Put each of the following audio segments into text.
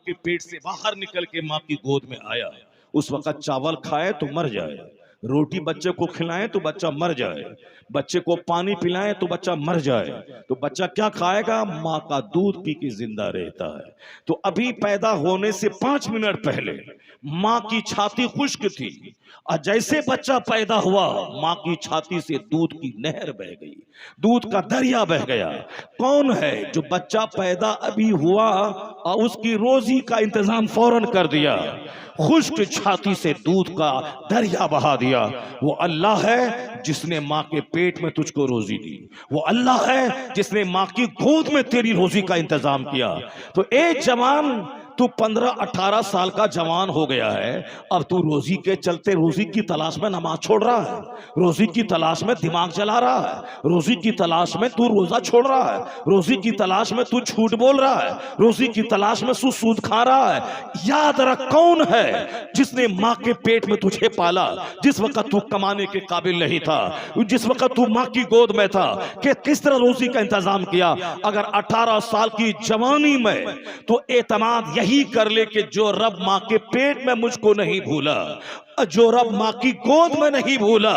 के पेट से बाहर निकल के माँ की गोद में आया, उस वक्त चावल खाए तो मर जाए, रोटी बच्चे को खिलाएं तो बच्चा मर जाए, बच्चे को पानी पिलाएं तो बच्चा मर जाए, तो बच्चा क्या खाएगा? माँ का दूध पी के जिंदा रहता है। तो अभी पैदा होने से 5 मिनट पहले माँ की छाती खुश्क थी, और जैसे बच्चा पैदा हुआ माँ की छाती से दूध की नहर बह गई, दूध का दरिया बह गया। कौन है जो बच्चा पैदा अभी हुआ और उसकी रोजी का इंतजाम फौरन कर दिया, खुश्क छाती से दूध का दरिया बहा दिया? वो अल्लाह है जिसने माँ के पेट में तुझको रोजी दी, वो अल्लाह है जिसने माँ की गोद में तेरी रोजी का इंतजाम किया। तो ए जवान, तू 15-18 साल का जवान हो गया है, अब तू रोजी के चलते रोजी की तलाश में नमाज छोड़ रहा है, रोजी की तलाश में दिमाग चला रहा है, रोजी की तलाश में तू रोजा छोड़ रहा है, रोजी की तलाश में तू झूठ बोल रहा है, रोजी की तलाश में तू सूद खा रहा है। याद रख, कौन है जिसने माँ के पेट में तुझे पाला, जिस वक्त तू कमाने के काबिल नहीं था, जिस वक्त तू माँ की गोद में था, कि किस तरह रोजी का इंतजाम किया। अगर 18 साल की जवानी में तो एतमाद यही कर ले कि जो रब माँ के पेट में मुझको नहीं भूला, जो रब माँ की गोद में नहीं भूला,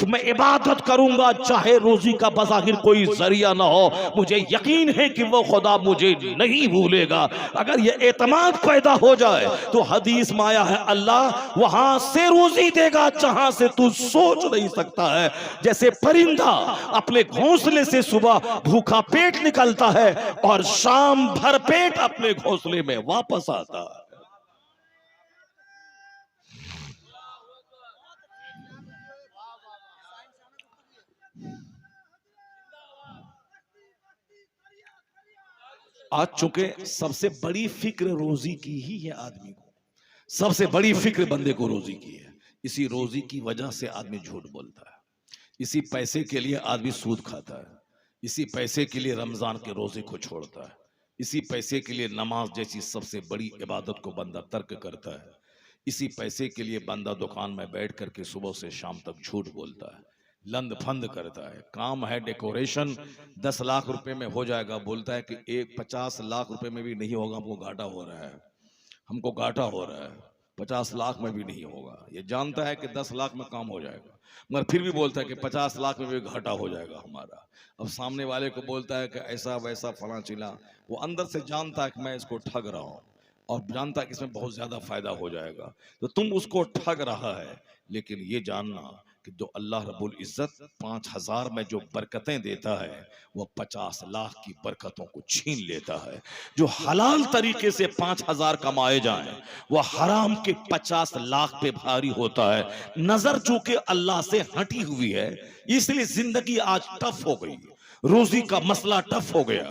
मैं इबादत करूंगा चाहे रोजी का बज़ाहिर कोई जरिया ना हो, मुझे यकीन है कि वो खुदा मुझे नहीं भूलेगा। अगर ये एतमाद पैदा हो जाए तो हदीस में आया है, अल्लाह वहां से रोजी देगा जहां से तू सोच नहीं सकता है। जैसे परिंदा अपने घोंसले से सुबह भूखा पेट निकलता है और शाम भर पेट अपने घोंसले में वापस आता है। आज चूंकि सबसे बड़ी फिक्र रोजी की ही है, आदमी को सबसे बड़ी फिक्र बंदे को रोजी की है। इसी रोजी की वजह से आदमी झूठ बोलता है, इसी पैसे के लिए आदमी सूद खाता है, इसी पैसे के लिए रमजान के रोजे को छोड़ता है, इसी पैसे के लिए नमाज जैसी सबसे बड़ी इबादत को बंदा तर्क करता है, इसी पैसे के लिए बंदा दुकान में बैठ करके सुबह से शाम तक झूठ बोलता है, लंद फंद करता है। काम है डेकोरेशन, 10 लाख रुपए में हो जाएगा, बोलता है कि 50 लाख रुपए में भी नहीं होगा, हमको घाटा हो रहा है, हमको घाटा हो रहा है, 50 लाख में भी नहीं होगा। ये जानता है कि 10 लाख में काम हो जाएगा, मगर फिर भी बोलता है कि 50 लाख में भी घाटा हो जाएगा हमारा। अब सामने वाले को बोलता है कि ऐसा वैसा फला चिला, वो अंदर से जानता है कि मैं इसको ठग रहा हूँ और जानता है कि इसमें बहुत ज्यादा फायदा हो जाएगा, तो तुम उसको ठग रहा है। लेकिन ये जानना कि जो अल्लाह रब्बुल इज्जत 5000 में जो बरकतें देता है, वो 50 लाख की बरकतों को छीन लेता है। जो हलाल तरीके से 5000 कमाए जाएं, वो हराम के 50 लाख पे भारी होता है। नजर चूंकि अल्लाह से हटी हुई है, इसलिए जिंदगी आज टफ हो गई, रोजी का मसला टफ हो गया।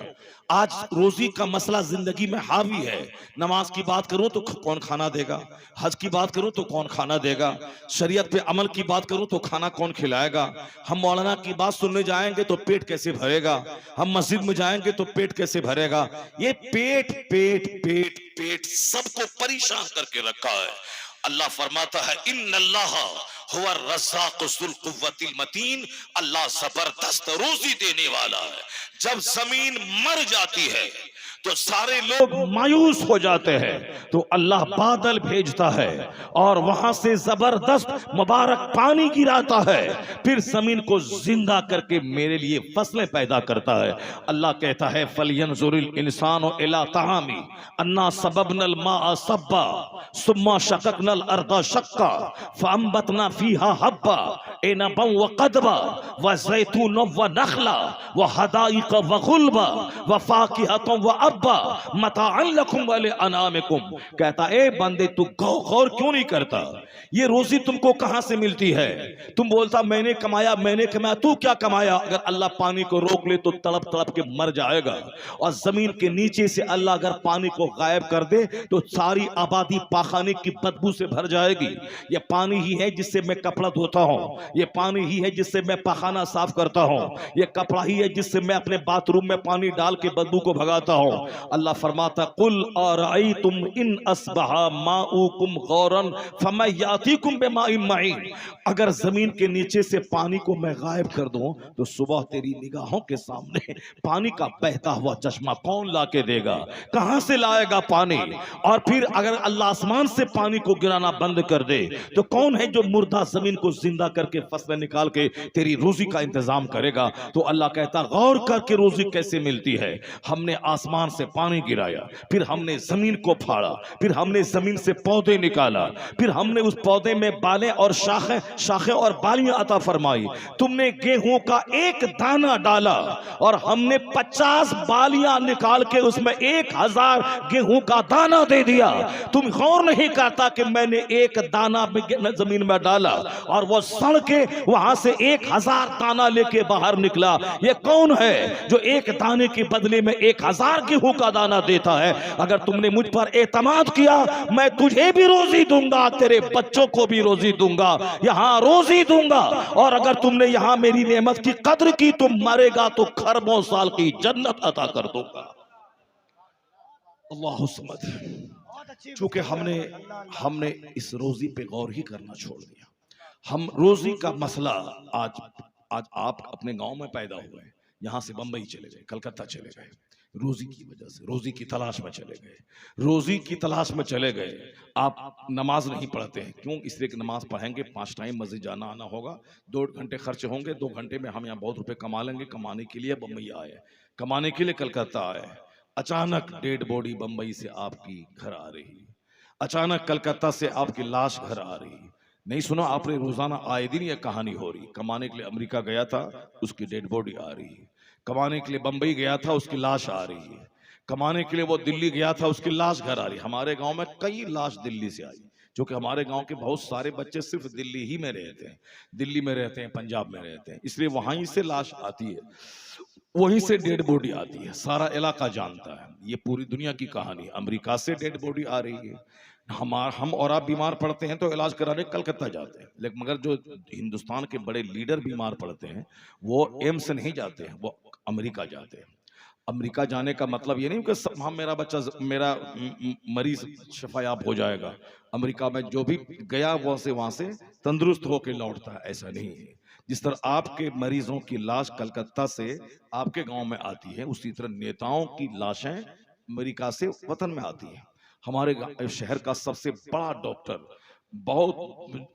आज रोजी का मसला जिंदगी में हावी है। नमाज की बात करूं तो कौन खाना देगा, हज की बात करूं तो कौन खाना देगा, शरीयत पे अमल की बात करूं तो खाना कौन खिलाएगा, हम मौलाना की बात सुनने जाएंगे तो पेट कैसे भरेगा, हम मस्जिद में जाएंगे तो पेट कैसे भरेगा। ये पेट पेट पेट पेट सबको परेशान करके रखा है। अल्लाह फरमाता है, इन्नल्लाह हुवा रज़्ज़ाक़ुज़ुल क़ुव्वतिल मतीन, अल्लाह जबरदस्त रोजी देने वाला है। जब जमीन मर जाती है तो सारे लोग मायूस हो जाते हैं, तो अल्लाह बादल भेजता है और वहां से जबरदस्त मुबारक पानी गिराता है, फिर जमीन को जिंदा करके मेरे लिए फसलें पैदा करता है। अल्लाह कहता है, फलयंजुरिल इंसानु इला तआमी अन्ना सबबनल माअ सब्बा सुम्मा शक़क़नल अर्दा शक्का फअंबतना फीहा हब्बा इनबन व क़दबा व ज़ैतून व नखला व हदाइक़ व गुल्बा व फ़ाकिहतन व मताअन लकुम व लिअनामिकुम। कहता ए बंदे, तू गौर क्यों नहीं करता, ये रोजी तुमको कहां से मिलती है? तुम बोलता मैंने कमाया मैंने कमाया, तू क्या कमाया? अगर अल्लाह पानी को रोक ले तो तड़प तड़प के मर जाएगा, और जमीन के नीचे से अल्लाह अगर पानी को गायब कर दे तो सारी आबादी पाखाने की बदबू से भर जाएगी। ये पानी ही है जिससे मैं कपड़ा धोता हूँ, ये पानी ही है जिससे मैं पाखाना साफ करता हूँ, ये कपड़ा ही है जिससे मैं अपने बाथरूम में पानी डाल के बदबू को भगाता हूँ, अल्लाह फरमाता कुल अराइतुम इन अस्बहा माउकुम गौरन फमयातिकुम बिमाइन मईन, अगर जमीन के नीचे से पानी को मैं गायब कर दूं तो सुबह तेरी निगाहों के सामने पानी का बहता हुआ चश्मा कौन ला के देगा, कहां से लाएगा पानी? और फिर अगर अल्लाह आसमान से पानी को गिराना बंद कर दे तो कौन है जो मुर्दा जमीन को जिंदा करके फसलें निकाल के तेरी रोजी का इंतजाम करेगा? तो अल्लाह कहता गौर करके रोजी कैसे मिलती है। हमने आसमान से पानी गिराया, फिर हमने जमीन को फाड़ा, फिर हमने जमीन से पौधे निकाला, फिर हमने उस पौधे में बालें और शाखें और बालियां अता फरमाई। तुमने गेहूं का एक दाना डाला और हमने 50 बालियां निकाल के उसमें 1000 गेहूं का दाना दे दिया। तुम गौर नहीं करता कि मैंने एक दाना जमीन में डाला और वो सड़ के वहां से 1000 दाना लेके बाहर निकला। ये कौन है जो एक दाने के बदले में 1000 गेहूं का दाना देता है? अगर तुमने मुझ पर एतमाद किया, मैं तुझे भी रोजी दूंगा, तेरे बच्चों को भी रोजी दूंगा, यहां रोजी दूंगा। और अगर तुमने यहां मेरी नेमत की कद्र की, तुम मरेगा तो खरबों साल की जन्नत अता कर दूंगा। अल्लाह समद। चूंकि हमने इस रोजी पे गौर ही करना छोड़ दिया। हम रोजी का मसला आज आप अपने गांव में पैदा हुए, यहां से बंबई चले गए, कलकत्ता चले गए, रोजी की वजह से रोजी की तलाश में चले गए, रोजी की तलाश में चले गए। आप नमाज नहीं पढ़ते हैं, क्यों? इसलिए कि नमाज पढ़ेंगे 5 टाइम मस्जिद जाना आना होगा, 2 घंटे खर्च होंगे, 2 घंटे में हम यहाँ बहुत रुपए कमा लेंगे। कमाने के लिए बम्बई आए, कमाने के लिए कलकत्ता आए। अचानक डेड बॉडी बम्बई से आपकी घर आ रही, अचानक कलकत्ता से आपकी लाश घर आ रही। नहीं सुना आपने? रोजाना आए दिन यह कहानी हो रही। कमाने के लिए अमेरिका गया था, उसकी डेड बॉडी आ रही है। कमाने के लिए बंबई गया था, उसकी लाश आ रही है। कमाने के लिए वो दिल्ली गया था, उसकी लाश घर आ रही। हमारे गांव में कई लाश दिल्ली से आई, जो कि हमारे गांव के बहुत सारे बच्चे सिर्फ दिल्ली ही में रहते हैं, दिल्ली में रहते हैं, पंजाब में रहते हैं, इसलिए वहां से लाश आती है, वहीं से डेड बॉडी आती है। सारा इलाका जानता है, ये पूरी दुनिया की कहानी। अमेरिका से डेड बॉडी आ रही है। हम और आप बीमार पड़ते हैं तो इलाज कराने कलकत्ता जाते हैं, लेकिन मगर जो हिंदुस्तान के बड़े लीडर बीमार पड़ते हैं वो एम्स नहीं जाते हैं, वो अमेरिका जाते हैं। अमेरिका जाने का मतलब ये नहीं कि हम मेरा मरीज शफायाब हो जाएगा। अमेरिका में जो भी गया वहां से तंदुरुस्त होकर लौटता है, ऐसा नहीं है। जिस तरह आपके मरीजों की लाश कलकत्ता से आपके गांव में आती है, उसी तरह नेताओं की लाशें अमेरिका से वतन में आती है। हमारे शहर का सबसे बड़ा डॉक्टर, बहुत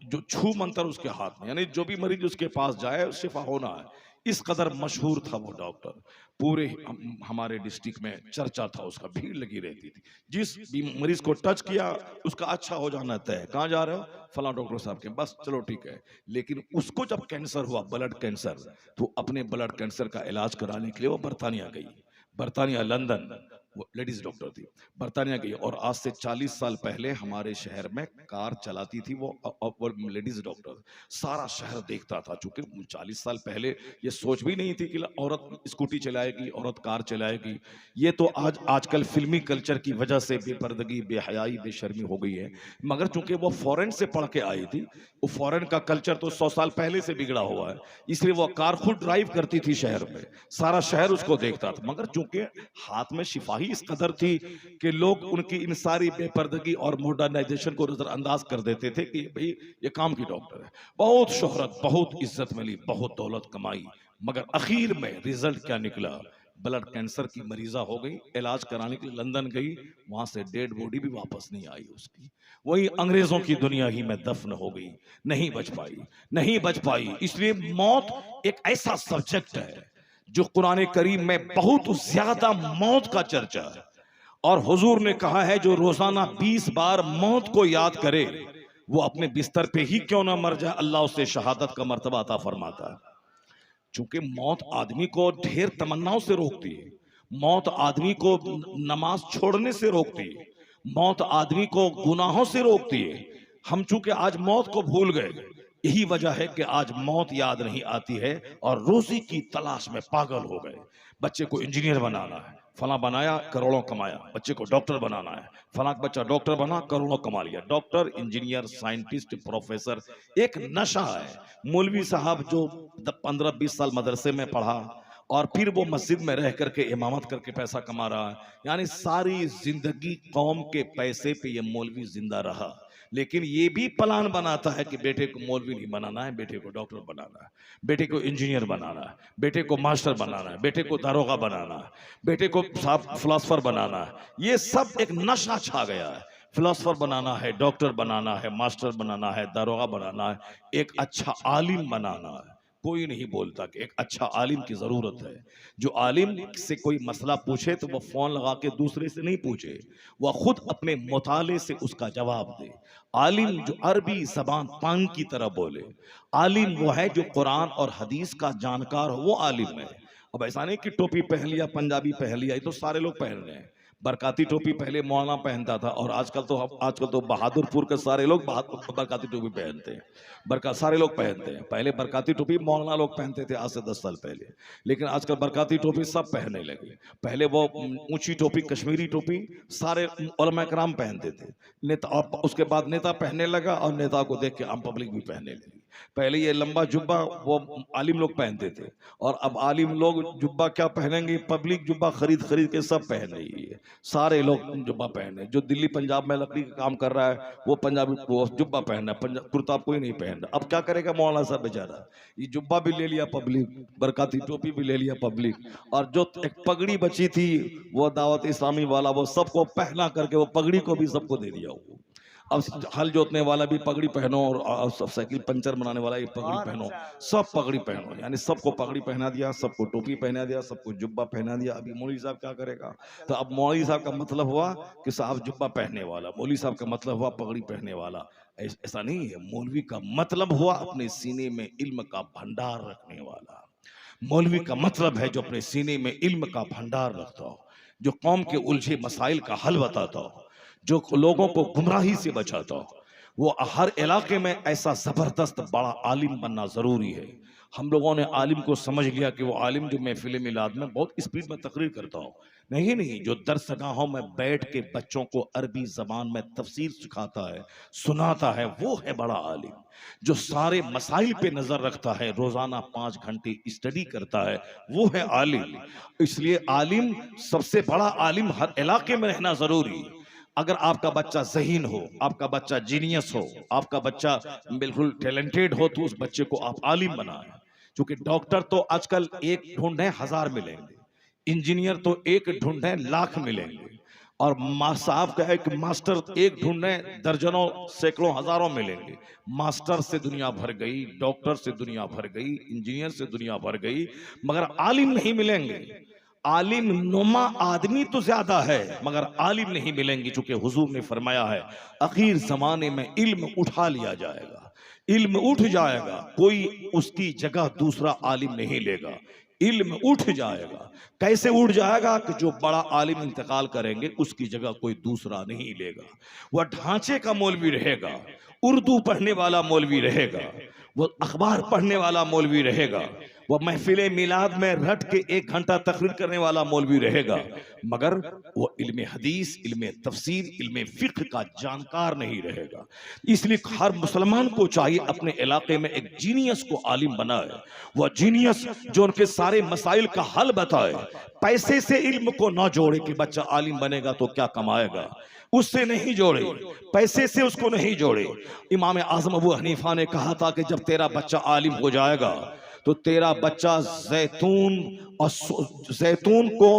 जो छू मंतर उसके हाथ में, यानी जो भी मरीज उसके पास जाए शिफा होना है, इस कदर मशहूर था वो डॉक्टर। पूरे हमारे डिस्ट्रिक्ट में चर्चा था उसका, भीड़ लगी रहती थी। जिस भी मरीज को टच किया उसका अच्छा हो जाना तय है। कहाँ जा रहे हो? फला डॉक्टर साहब के, बस चलो ठीक है। लेकिन उसको जब कैंसर हुआ, ब्लड कैंसर, तो अपने ब्लड कैंसर का इलाज कराने के लिए वो बर्तानिया गई, बर्तानिया लंदन, वो लेडीज डॉक्टर थी, बर्तानिया गई। और आज से 40 साल पहले हमारे शहर में कार चलाती थी वो लेडीज डॉक्टर, सारा शहर देखता था। चूंकि 40 साल पहले ये सोच भी नहीं थी कि औरत स्कूटी चलाएगी, औरत कार चलाएगी। ये तो आजकल फिल्मी कल्चर की वजह से बेपर्दगी, बेहयाई, बेशर्मी हो गई है। मगर चूंकि वो फॉरेन से पढ़ के आई थी, वो फॉरेन का कल्चर तो 100 साल पहले से बिगड़ा हुआ है, इसलिए वो कार खुद ड्राइव करती थी शहर में, सारा शहर उसको देखता था। मगर चूंकि हाथ में शिफा ही इस कदर थी कि लोग उनकी इन सारी बेपर्दगी और मॉडर्नाइजेशन को नजरअंदाज कर देते थे कि भाई ये काम की डॉक्टर है। बहुत शोहरत, बहुत इज्जत मिली, बहुत दौलत कमाई, मगर आखिर में रिजल्ट क्या निकला? ब्लड कैंसर की मरीजा हो गई, इलाज कराने के लिए लंदन गई, वहां से डेड बॉडी भी वापस नहीं आई उसकी, वही अंग्रेजों की दुनिया ही में दफन हो गई, नहीं बच पाई, नहीं बच पाई। इसलिए मौत एक ऐसा सब्जेक्ट है जो कुरान करीम में बहुत ज्यादा मौत का चर्चा है। और हुजूर ने कहा है जो रोजाना 20 बार मौत को याद करे वो अपने बिस्तर पे ही क्यों ना मर जाए, अल्लाह उसे शहादत का मर्तबा अता फरमाता है। चूंकि मौत आदमी को ढेर तमन्नाओं से रोकती है, मौत आदमी को नमाज छोड़ने से रोकती है, मौत आदमी को गुनाहों से रोकती है। हम चूंकि आज मौत को भूल गए, यही वजह है कि आज मौत याद नहीं आती है और रोजी की तलाश में पागल हो गए। बच्चे को इंजीनियर बनाना है, फला बनाया, करोड़ों कमाया। बच्चे को डॉक्टर बनाना है, फला बच्चा डॉक्टर बना, करोड़ों कमा लिया। डॉक्टर, इंजीनियर, साइंटिस्ट, प्रोफेसर एक नशा है। मौलवी साहब जो 15-20 साल मदरसे में पढ़ा और फिर वो मस्जिद में रह करके इमामत करके पैसा कमा रहा है। यानी सारी जिंदगी कौम के पैसे पे ये मौलवी जिंदा रहा। लेकिन ये भी प्लान बनाता है कि बेटे को मौलवी नहीं बनाना है, बेटे को डॉक्टर बनाना है, बेटे को इंजीनियर बनाना है, बेटे को मास्टर बनाना है, बेटे को दारोगा बनाना है, बेटे को फिलोसफर बनाना है। ये सब एक नशा छा गया है। फिलोसफर बनाना है, डॉक्टर बनाना है, मास्टर बनाना है, दारोगा बनाना है, एक अच्छा आलिम बनाना है। कोई नहीं बोलता कि एक अच्छा आलिम की जरूरत है। जो आलिम से कोई मसला पूछे तो वह फोन लगा के दूसरे से नहीं पूछे, वह खुद अपने मुताले से उसका जवाब दे। आलिम जो अरबी जबान पान की तरह बोले, आलिम वो है जो कुरान और हदीस का जानकार हो, वो आलिम है। अब ऐसा नहीं कि टोपी पहन लिया, पंजाबी पहन लिया, ये तो सारे लोग पहन रहे हैं। बरकाती टोपी पहले मौलाना पहनता था, और आजकल तो बहादुरपुर के सारे लोग बरकाती टोपी पहनते हैं। सारे लोग पहनते हैं। पहले बरकाती टोपी मौलाना लोग पहनते थे, आज से 10 साल पहले, लेकिन आजकल बरकाती टोपी सब पहनने लगे। पहले वो ऊंची टोपी, कश्मीरी टोपी सारे उलमा कराम पहनते थे, नेता, और उसके बाद नेता पहनने लगा, और नेता को देख के आम पब्लिक भी पहनने लगी। पहले ये लंबा जुब्बा वो आलिम लोग पहनते थे, और अब आलिम लोग जुब्बा क्या पहनेंगे, पब्लिक जुब्बा खरीद खरीद के सब पहन रही है। सारे लोग जुब्बा पहने। जो दिल्ली पंजाब में लकड़ी का काम कर रहा है वो पंजाबी वो जुब्बा पहनना है, कुर्ता कोई नहीं पहन रहा। अब क्या करेगा मौलाना साहब बेचारा, ये जुब्बा भी ले लिया पब्लिक, बरकाती टोपी भी ले लिया पब्लिक, और जो एक पगड़ी बची थी वो दावत इस्लामी वाला, वो सबको पहना करके वो पगड़ी को भी सबको दे दिया। वो अब हल जोतने वाला भी पगड़ी पहनो, और सब साइकिल पंचर बनाने वाला भी पगड़ी पहनो, सब पगड़ी पहनो। यानी सबको पगड़ी पहना दिया, सबको टोपी पहना दिया, सबको जुब्बा पहना दिया। अभी मौलवी साहब क्या करेगा? तो अब मौलवी साहब का मतलब हुआ कि साहब जुब्बा पहनने वाला, मौलवी साहब का मतलब हुआ पगड़ी पहनने वाला। ऐसा नहीं है। मौलवी का मतलब हुआ अपने सीने में इल्म का भंडार रखने वाला। मौलवी का मतलब है जो अपने सीने में इल्म का भंडार रखता हो, जो कौम के उलझे मसाइल का हल बताता हो, जो लोगों को गुमराही से बचाता हो। वो हर इलाके में ऐसा जबरदस्त बड़ा आलिम बनना जरूरी है। हम लोगों ने आलिम को समझ लिया कि वो आलिम जो महफिल मिलाद में बहुत स्पीड में तकरीर करता हो, नहीं, जो दरसगाहों में बैठ के बच्चों को अरबी जबान में तफसीर सिखाता है, सुनाता है, वो है बड़ा आलिम। जो सारे मसाइल पे नजर रखता है, रोजाना 5 घंटे स्टडी करता है, वो है आलिम। इसलिए आलिम, सबसे बड़ा आलिम हर इलाके में रहना जरूरी है। अगर आपका बच्चा ज़हीन हो, आपका बच्चा जीनियस हो, आपका बच्चा बिल्कुल टैलेंटेड हो, तो उस बच्चे को आप आलिम बनाएं। क्योंकि डॉक्टर तो आजकल एक ढूंढे 1000 मिलेंगे, इंजीनियर तो एक ढूंढे लाख मिलेंगे, और साहब का एक मास्टर एक ढूंढे दर्जनों सैकड़ों हजारों मिलेंगे। मास्टर से दुनिया भर गई, डॉक्टर से दुनिया भर गई, इंजीनियर से दुनिया भर गई, मगर आलिम नहीं मिलेंगे। आलिम नुमा आदमी तो ज्यादा है, मगर आलिम नहीं मिलेंगे। चूंकि हुजूर ने फरमाया है आखिर जमाने में इल्म उठा लिया जाएगा, इल्म उठ जाएगा, कोई उसकी जगह दूसरा आलिम नहीं लेगा। इल्म उठ जाएगा। कैसे उठ जाएगा? कि जो बड़ा आलिम इंतकाल करेंगे उसकी जगह कोई दूसरा नहीं लेगा। वह ढांचे का मौलवी रहेगा, उर्दू पढ़ने वाला मौलवी रहेगा, वह अखबार पढ़ने वाला मौलवी रहेगा, वह महफिल मिलाद में रट के 1 घंटा तकरीर करने वाला मौलवी रहेगा, मगर वो इल्म हदीस, इल्म तफसीर, इल्म फिक्र का जानकार नहीं रहेगा। इसलिए हर मुसलमान को चाहिए अपने इलाके में एक जीनियस को आलिम बनाए। वह जीनियस जो उनके सारे मसाइल का हल बताए। पैसे से इल्म को ना जोड़े कि बच्चा आलिम बनेगा तो क्या कमाएगा, उससे नहीं जोड़े, पैसे से उसको नहीं जोड़े। इमाम आजम अबू हनीफा ने कहा था कि जब तेरा बच्चा आलिम हो जाएगा तो तेरा बच्चा जैतून को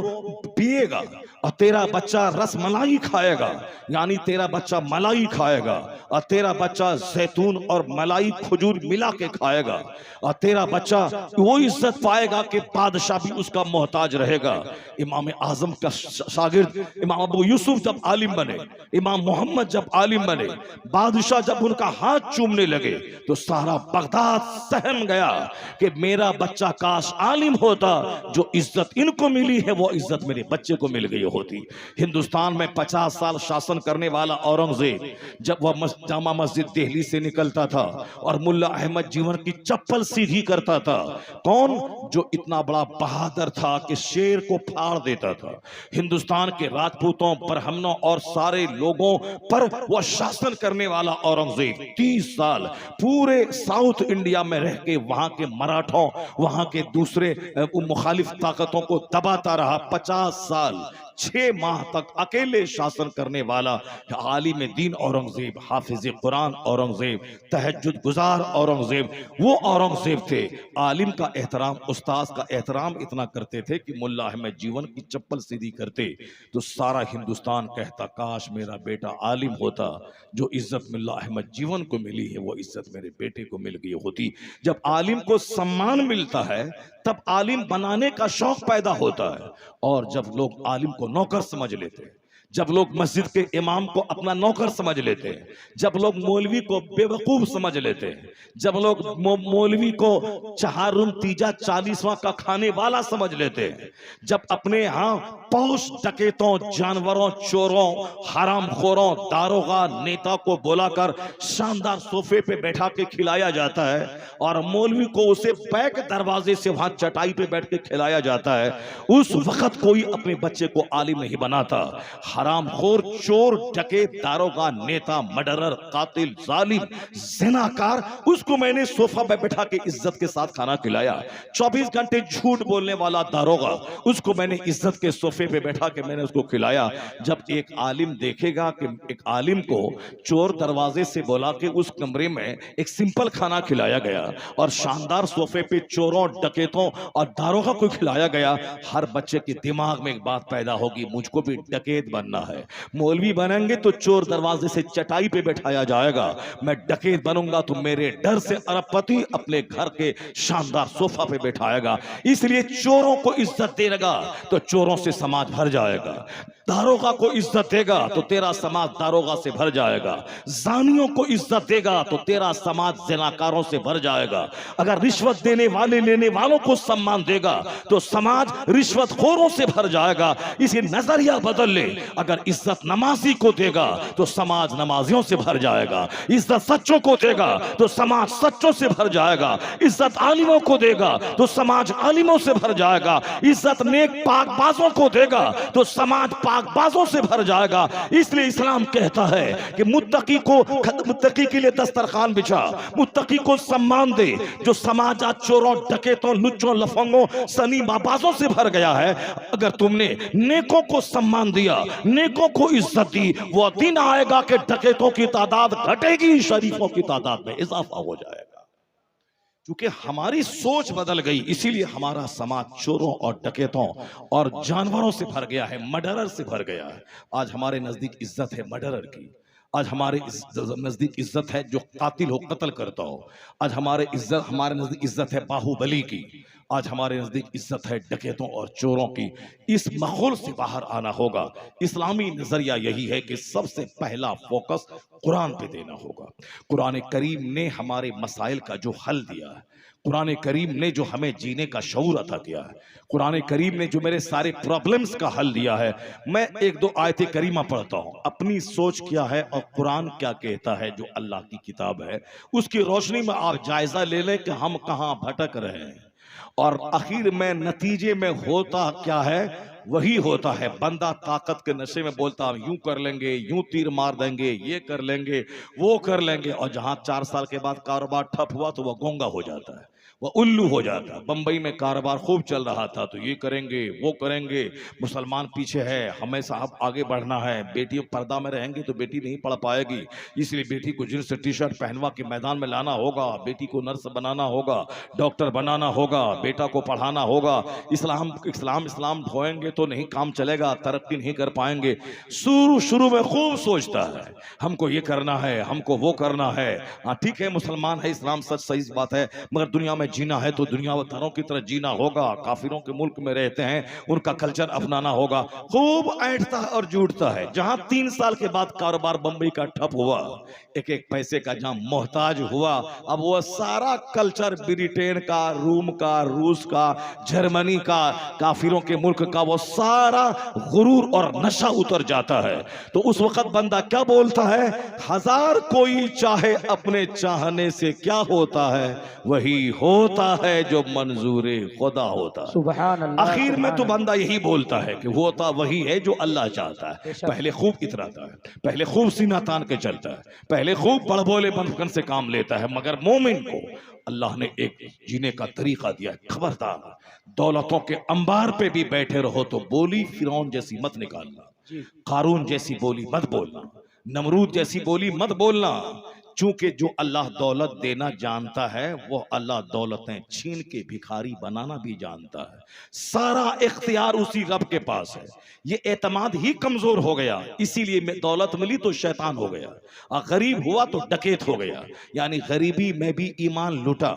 पिएगा, और तेरा बच्चा रस मलाई खाएगा, यानी तेरा बच्चा मलाई खाएगा, और तेरा बच्चा जैतून और मलाई खजूर मिला के खाएगा, और तेरा बच्चा वो इज्जत पाएगा कि बादशाह भी उसका मोहताज रहेगा। इमाम आजम का शागिर्द इमाम अबू यूसुफ जब आलिम बने, इमाम मोहम्मद जब आलिम बने, बादशाह जब उनका हाथ चूमने लगे तो सारा बगदाद सहम गया कि मेरा बच्चा काश आलिम होता, जो इज्जत इनको मिली है वो इज्जत मेरे बच्चे को मिल गई होती। हिंदुस्तान में 50 साल शासन करने वाला औरंगजेब जब वह जामा मस्जिद दिल्ली से निकलता था और मुल्ला अहमद जीवन की चप्पल सीधी करता था। कौन? जो इतना बड़ा बहादुर था कि शेर को फाड़ देता था। हिंदुस्तान के राजपूतों, ब्राह्मणों और सारे लोगों पर वह शासन करने वाला औरंगजेब 30 साल पूरे साउथ इंडिया में रह के वहां के मराठों, वहां के दूसरे मुखालिफ ताकतों को दबाता रहा। 50 साल 6 माह तक अकेले शासन करने वाला आलिम दीन औरंगजेब, हाफिज कुरान औरंगजेब, तहज्जुद गुजार औरंगजेब, वो औरंगजेब थे। आलिम का एहतराम, उस्ताद का एहतराम इतना करते थे कि मुल्ला अहमद जीवन की चप्पल सीधी करते तो सारा हिंदुस्तान कहता काश मेरा बेटा आलिम होता। जो इज्जत मुल्ला अहमद जीवन को मिली है वो इज्जत मेरे बेटे को मिल गई होती। जब आलिम को सम्मान मिलता है तब आलिम बनाने का शौक पैदा होता है। और जब लोग आलिम को नौकर समझ लेते हैं, जब लोग मस्जिद के इमाम को अपना नौकर समझ लेते हैं, जब लोग मौलवी को बेवकूफ समझ लेते हैं, जब लोग मौलवी को चहारुम तीजा 40वां का खाने वाला समझ लेते हैं, जब अपने यहाँ पौष डकैतों, जानवरों, चोरों, हरामखोरों, दारोगा, नेता को बुलाकर शानदार सोफे पे बैठा के खिलाया जाता है और मौलवी को उसे बैक दरवाजे से वहां चटाई पे बैठ के खिलाया जाता है, उस वक्त कोई अपने बच्चे को आलिम नहीं बनाता। हरामखोर, चोर, डकैत, दारोगा, नेता, मर्डरर, कातिल, जालिम, ज़िनाकार, उसको मैंने सोफा पे बैठा के इज्जत के साथ खाना खिलाया। 24 घंटे झूठ बोलने वाला दारोगा, उसको मैंने इज्जत के सोफे पे बैठा के मैंने उसको खिलाया। जब एक आलिम देखेगा कि एक आलिम को चोर दरवाजे से बुला के उस कमरे में एक सिंपल खाना खिलाया गया और शानदार सोफे पे चोरों, डकैतों और दारोगा को खिलाया गया, हर बच्चे के दिमाग में एक बात पैदा होगी, मुझको भी डकैत बनना है। मौलवी बनेंगे तो चोर दरवाजे से चटाई पे बैठाया जाएगा, मैं डकैत बनूंगा तो मेरे डर से अरबपति अपने घर के शानदार सोफा पे बैठाएगा। इसलिए चोरों को इज्जत देगा तो चोरों से समाज भर जाएगा, दारोगा को इज्जत देगा तो तेरा समाज दारोगा से भर जाएगा, जानियों को इज्जत देगा तो तेरा समाज ज़िनाकारों से भर जाएगा। अगर रिश्वत देने वाले लेने वालों को सम्मान देगा तो समाज रिश्वतखोरों से भर जाएगा। इसे नजरिया बदल ले। अगर इज्जत नमाजी को देगा तो समाज नमाजियों से भर जाएगा, इज्जत सच्चों को देगा तो समाज सच्चों से भर जाएगा, इज्जत आलिमों को देगा तो समाज आलिमों से भर जाएगा, इज्जत नेक पाकबाजों को देगा तो समाज पाकबाजों से भर जाएगा। इसलिए इस्लाम कहता है कि मुत्तकी के लिए दस्तरखान बिछा, मुत्तकी को सम्मान दे। जो समाज आज चोरों, डकैतों, लुच्चों, लफंगों, सनी बाबाजों से भर गया है, अगर तुमने नेकों को सम्मान दिया, नेकों को इज्जत दी, वो दिन आएगा कि डकैतों की तादाद घटेगी, शरीफों की तादाद में इजाफा हो जाएगा। क्योंकि हमारी सोच बदल गई, इसीलिए हमारा समाज चोरों और डकैतों और जानवरों से भर गया है, मर्डरर से भर गया है। आज हमारे नजदीक इज्जत है मर्डरर की, आज हमारे नजदीक इज्जत है जो कातिल हो, कत्ल करता हो। आज हमारे नजदीक इज्जत है बाहुबली की, आज हमारे नजदीक इज्जत है डकैतों और चोरों की। इस माहौल से बाहर आना होगा। इस्लामी नजरिया यही है कि सबसे पहला फोकस कुरान पे देना होगा। कुरान करीम ने हमारे मसाइल का जो हल दिया है, कुरान करीम ने जो हमें जीने का शऊर अता किया है, कुरान करीम ने जो मेरे सारे प्रॉब्लम्स का हल दिया है। मैं एक दो आयत करीमा पढ़ता हूँ, अपनी सोच क्या है और कुरान क्या कहता है, जो अल्लाह की किताब है, उसकी रोशनी में आप जायजा ले लें कि हम कहाँ भटक रहे हैं और आखिर में नतीजे में होता क्या है। वही होता है, बंदा ताकत के नशे में बोलता हम यूं कर लेंगे, यूं तीर मार देंगे, ये कर लेंगे, वो कर लेंगे, और जहां 4 साल के बाद कारोबार ठप हुआ तो वह गूंगा हो जाता है, वह उल्लू हो जाता है। बंबई में कारोबार खूब चल रहा था तो ये करेंगे, वो करेंगे, मुसलमान पीछे है, हमें साहब आगे बढ़ना है, बेटी पर्दा में रहेंगी तो बेटी नहीं पढ़ पाएगी, इसलिए बेटी को जींस टी शर्ट पहनवा के मैदान में लाना होगा, बेटी को नर्स बनाना होगा, डॉक्टर बनाना होगा, बेटा को पढ़ाना होगा। इस्लाम ढोएंगे तो नहीं काम चलेगा, तरक्की नहीं कर पाएंगे। शुरू में खूब सोचता है हमको ये करना है, हमको वो करना है। हाँ ठीक है, मुसलमान है, इस्लाम सच सही बात है, मगर दुनिया दुनिया में जीना है तो दुनियादारों की तरह जीना होगा, काफिरों के मुल्क में रहते हैं, उनका कल्चर अपनाना होगा। खूब ऐंठता है और जूटता है। जहां 3 साल के बाद कारोबार बंबई का ठप हुआ, एक एक पैसे का जहां मोहताज हुआ, अब वो सारा कल्चर ब्रिटेन का, रूम का, रूस का, जर्मनी का, काफिरों के मुल्क का, वो सारा गुरूर और नशा उतर जाता है। तो उस वक्त बंदा क्या बोलता है, हजार कोई चाहे अपने चाहने से क्या होता है, वही होता है जो मंजूरे खुदा होता है। सुभान अल्लाह। आखिर में तो बंदा यही बोलता है कि होता वही है जो अल्लाह चाहता है। पहले खूब इतराता है, पहले खूब सीना तान के चलता है, पहले खूब बड़बोले बनकर से काम लेता है, मगर मोमिन को अल्लाह ने एक जीने का तरीका दिया। खबरदार, दौलतों के अंबार पे भी बैठे रहो तो बोली फिरौन जैसी मत निकालना, कारून जैसी बोली मत बोलना, नमरूद जैसी बोली मत बोलना। चूंकि जो अल्लाह दौलत देना जानता है, वो अल्लाह दौलतें छीन के भिखारी बनाना भी जानता है। सारा इख्तियार उसी रब के पास है। ये एतमाद ही कमजोर हो गया, इसीलिए दौलत मिली तो शैतान हो गया, और गरीब हुआ तो डकैत हो गया। यानी गरीबी में भी ईमान लुटा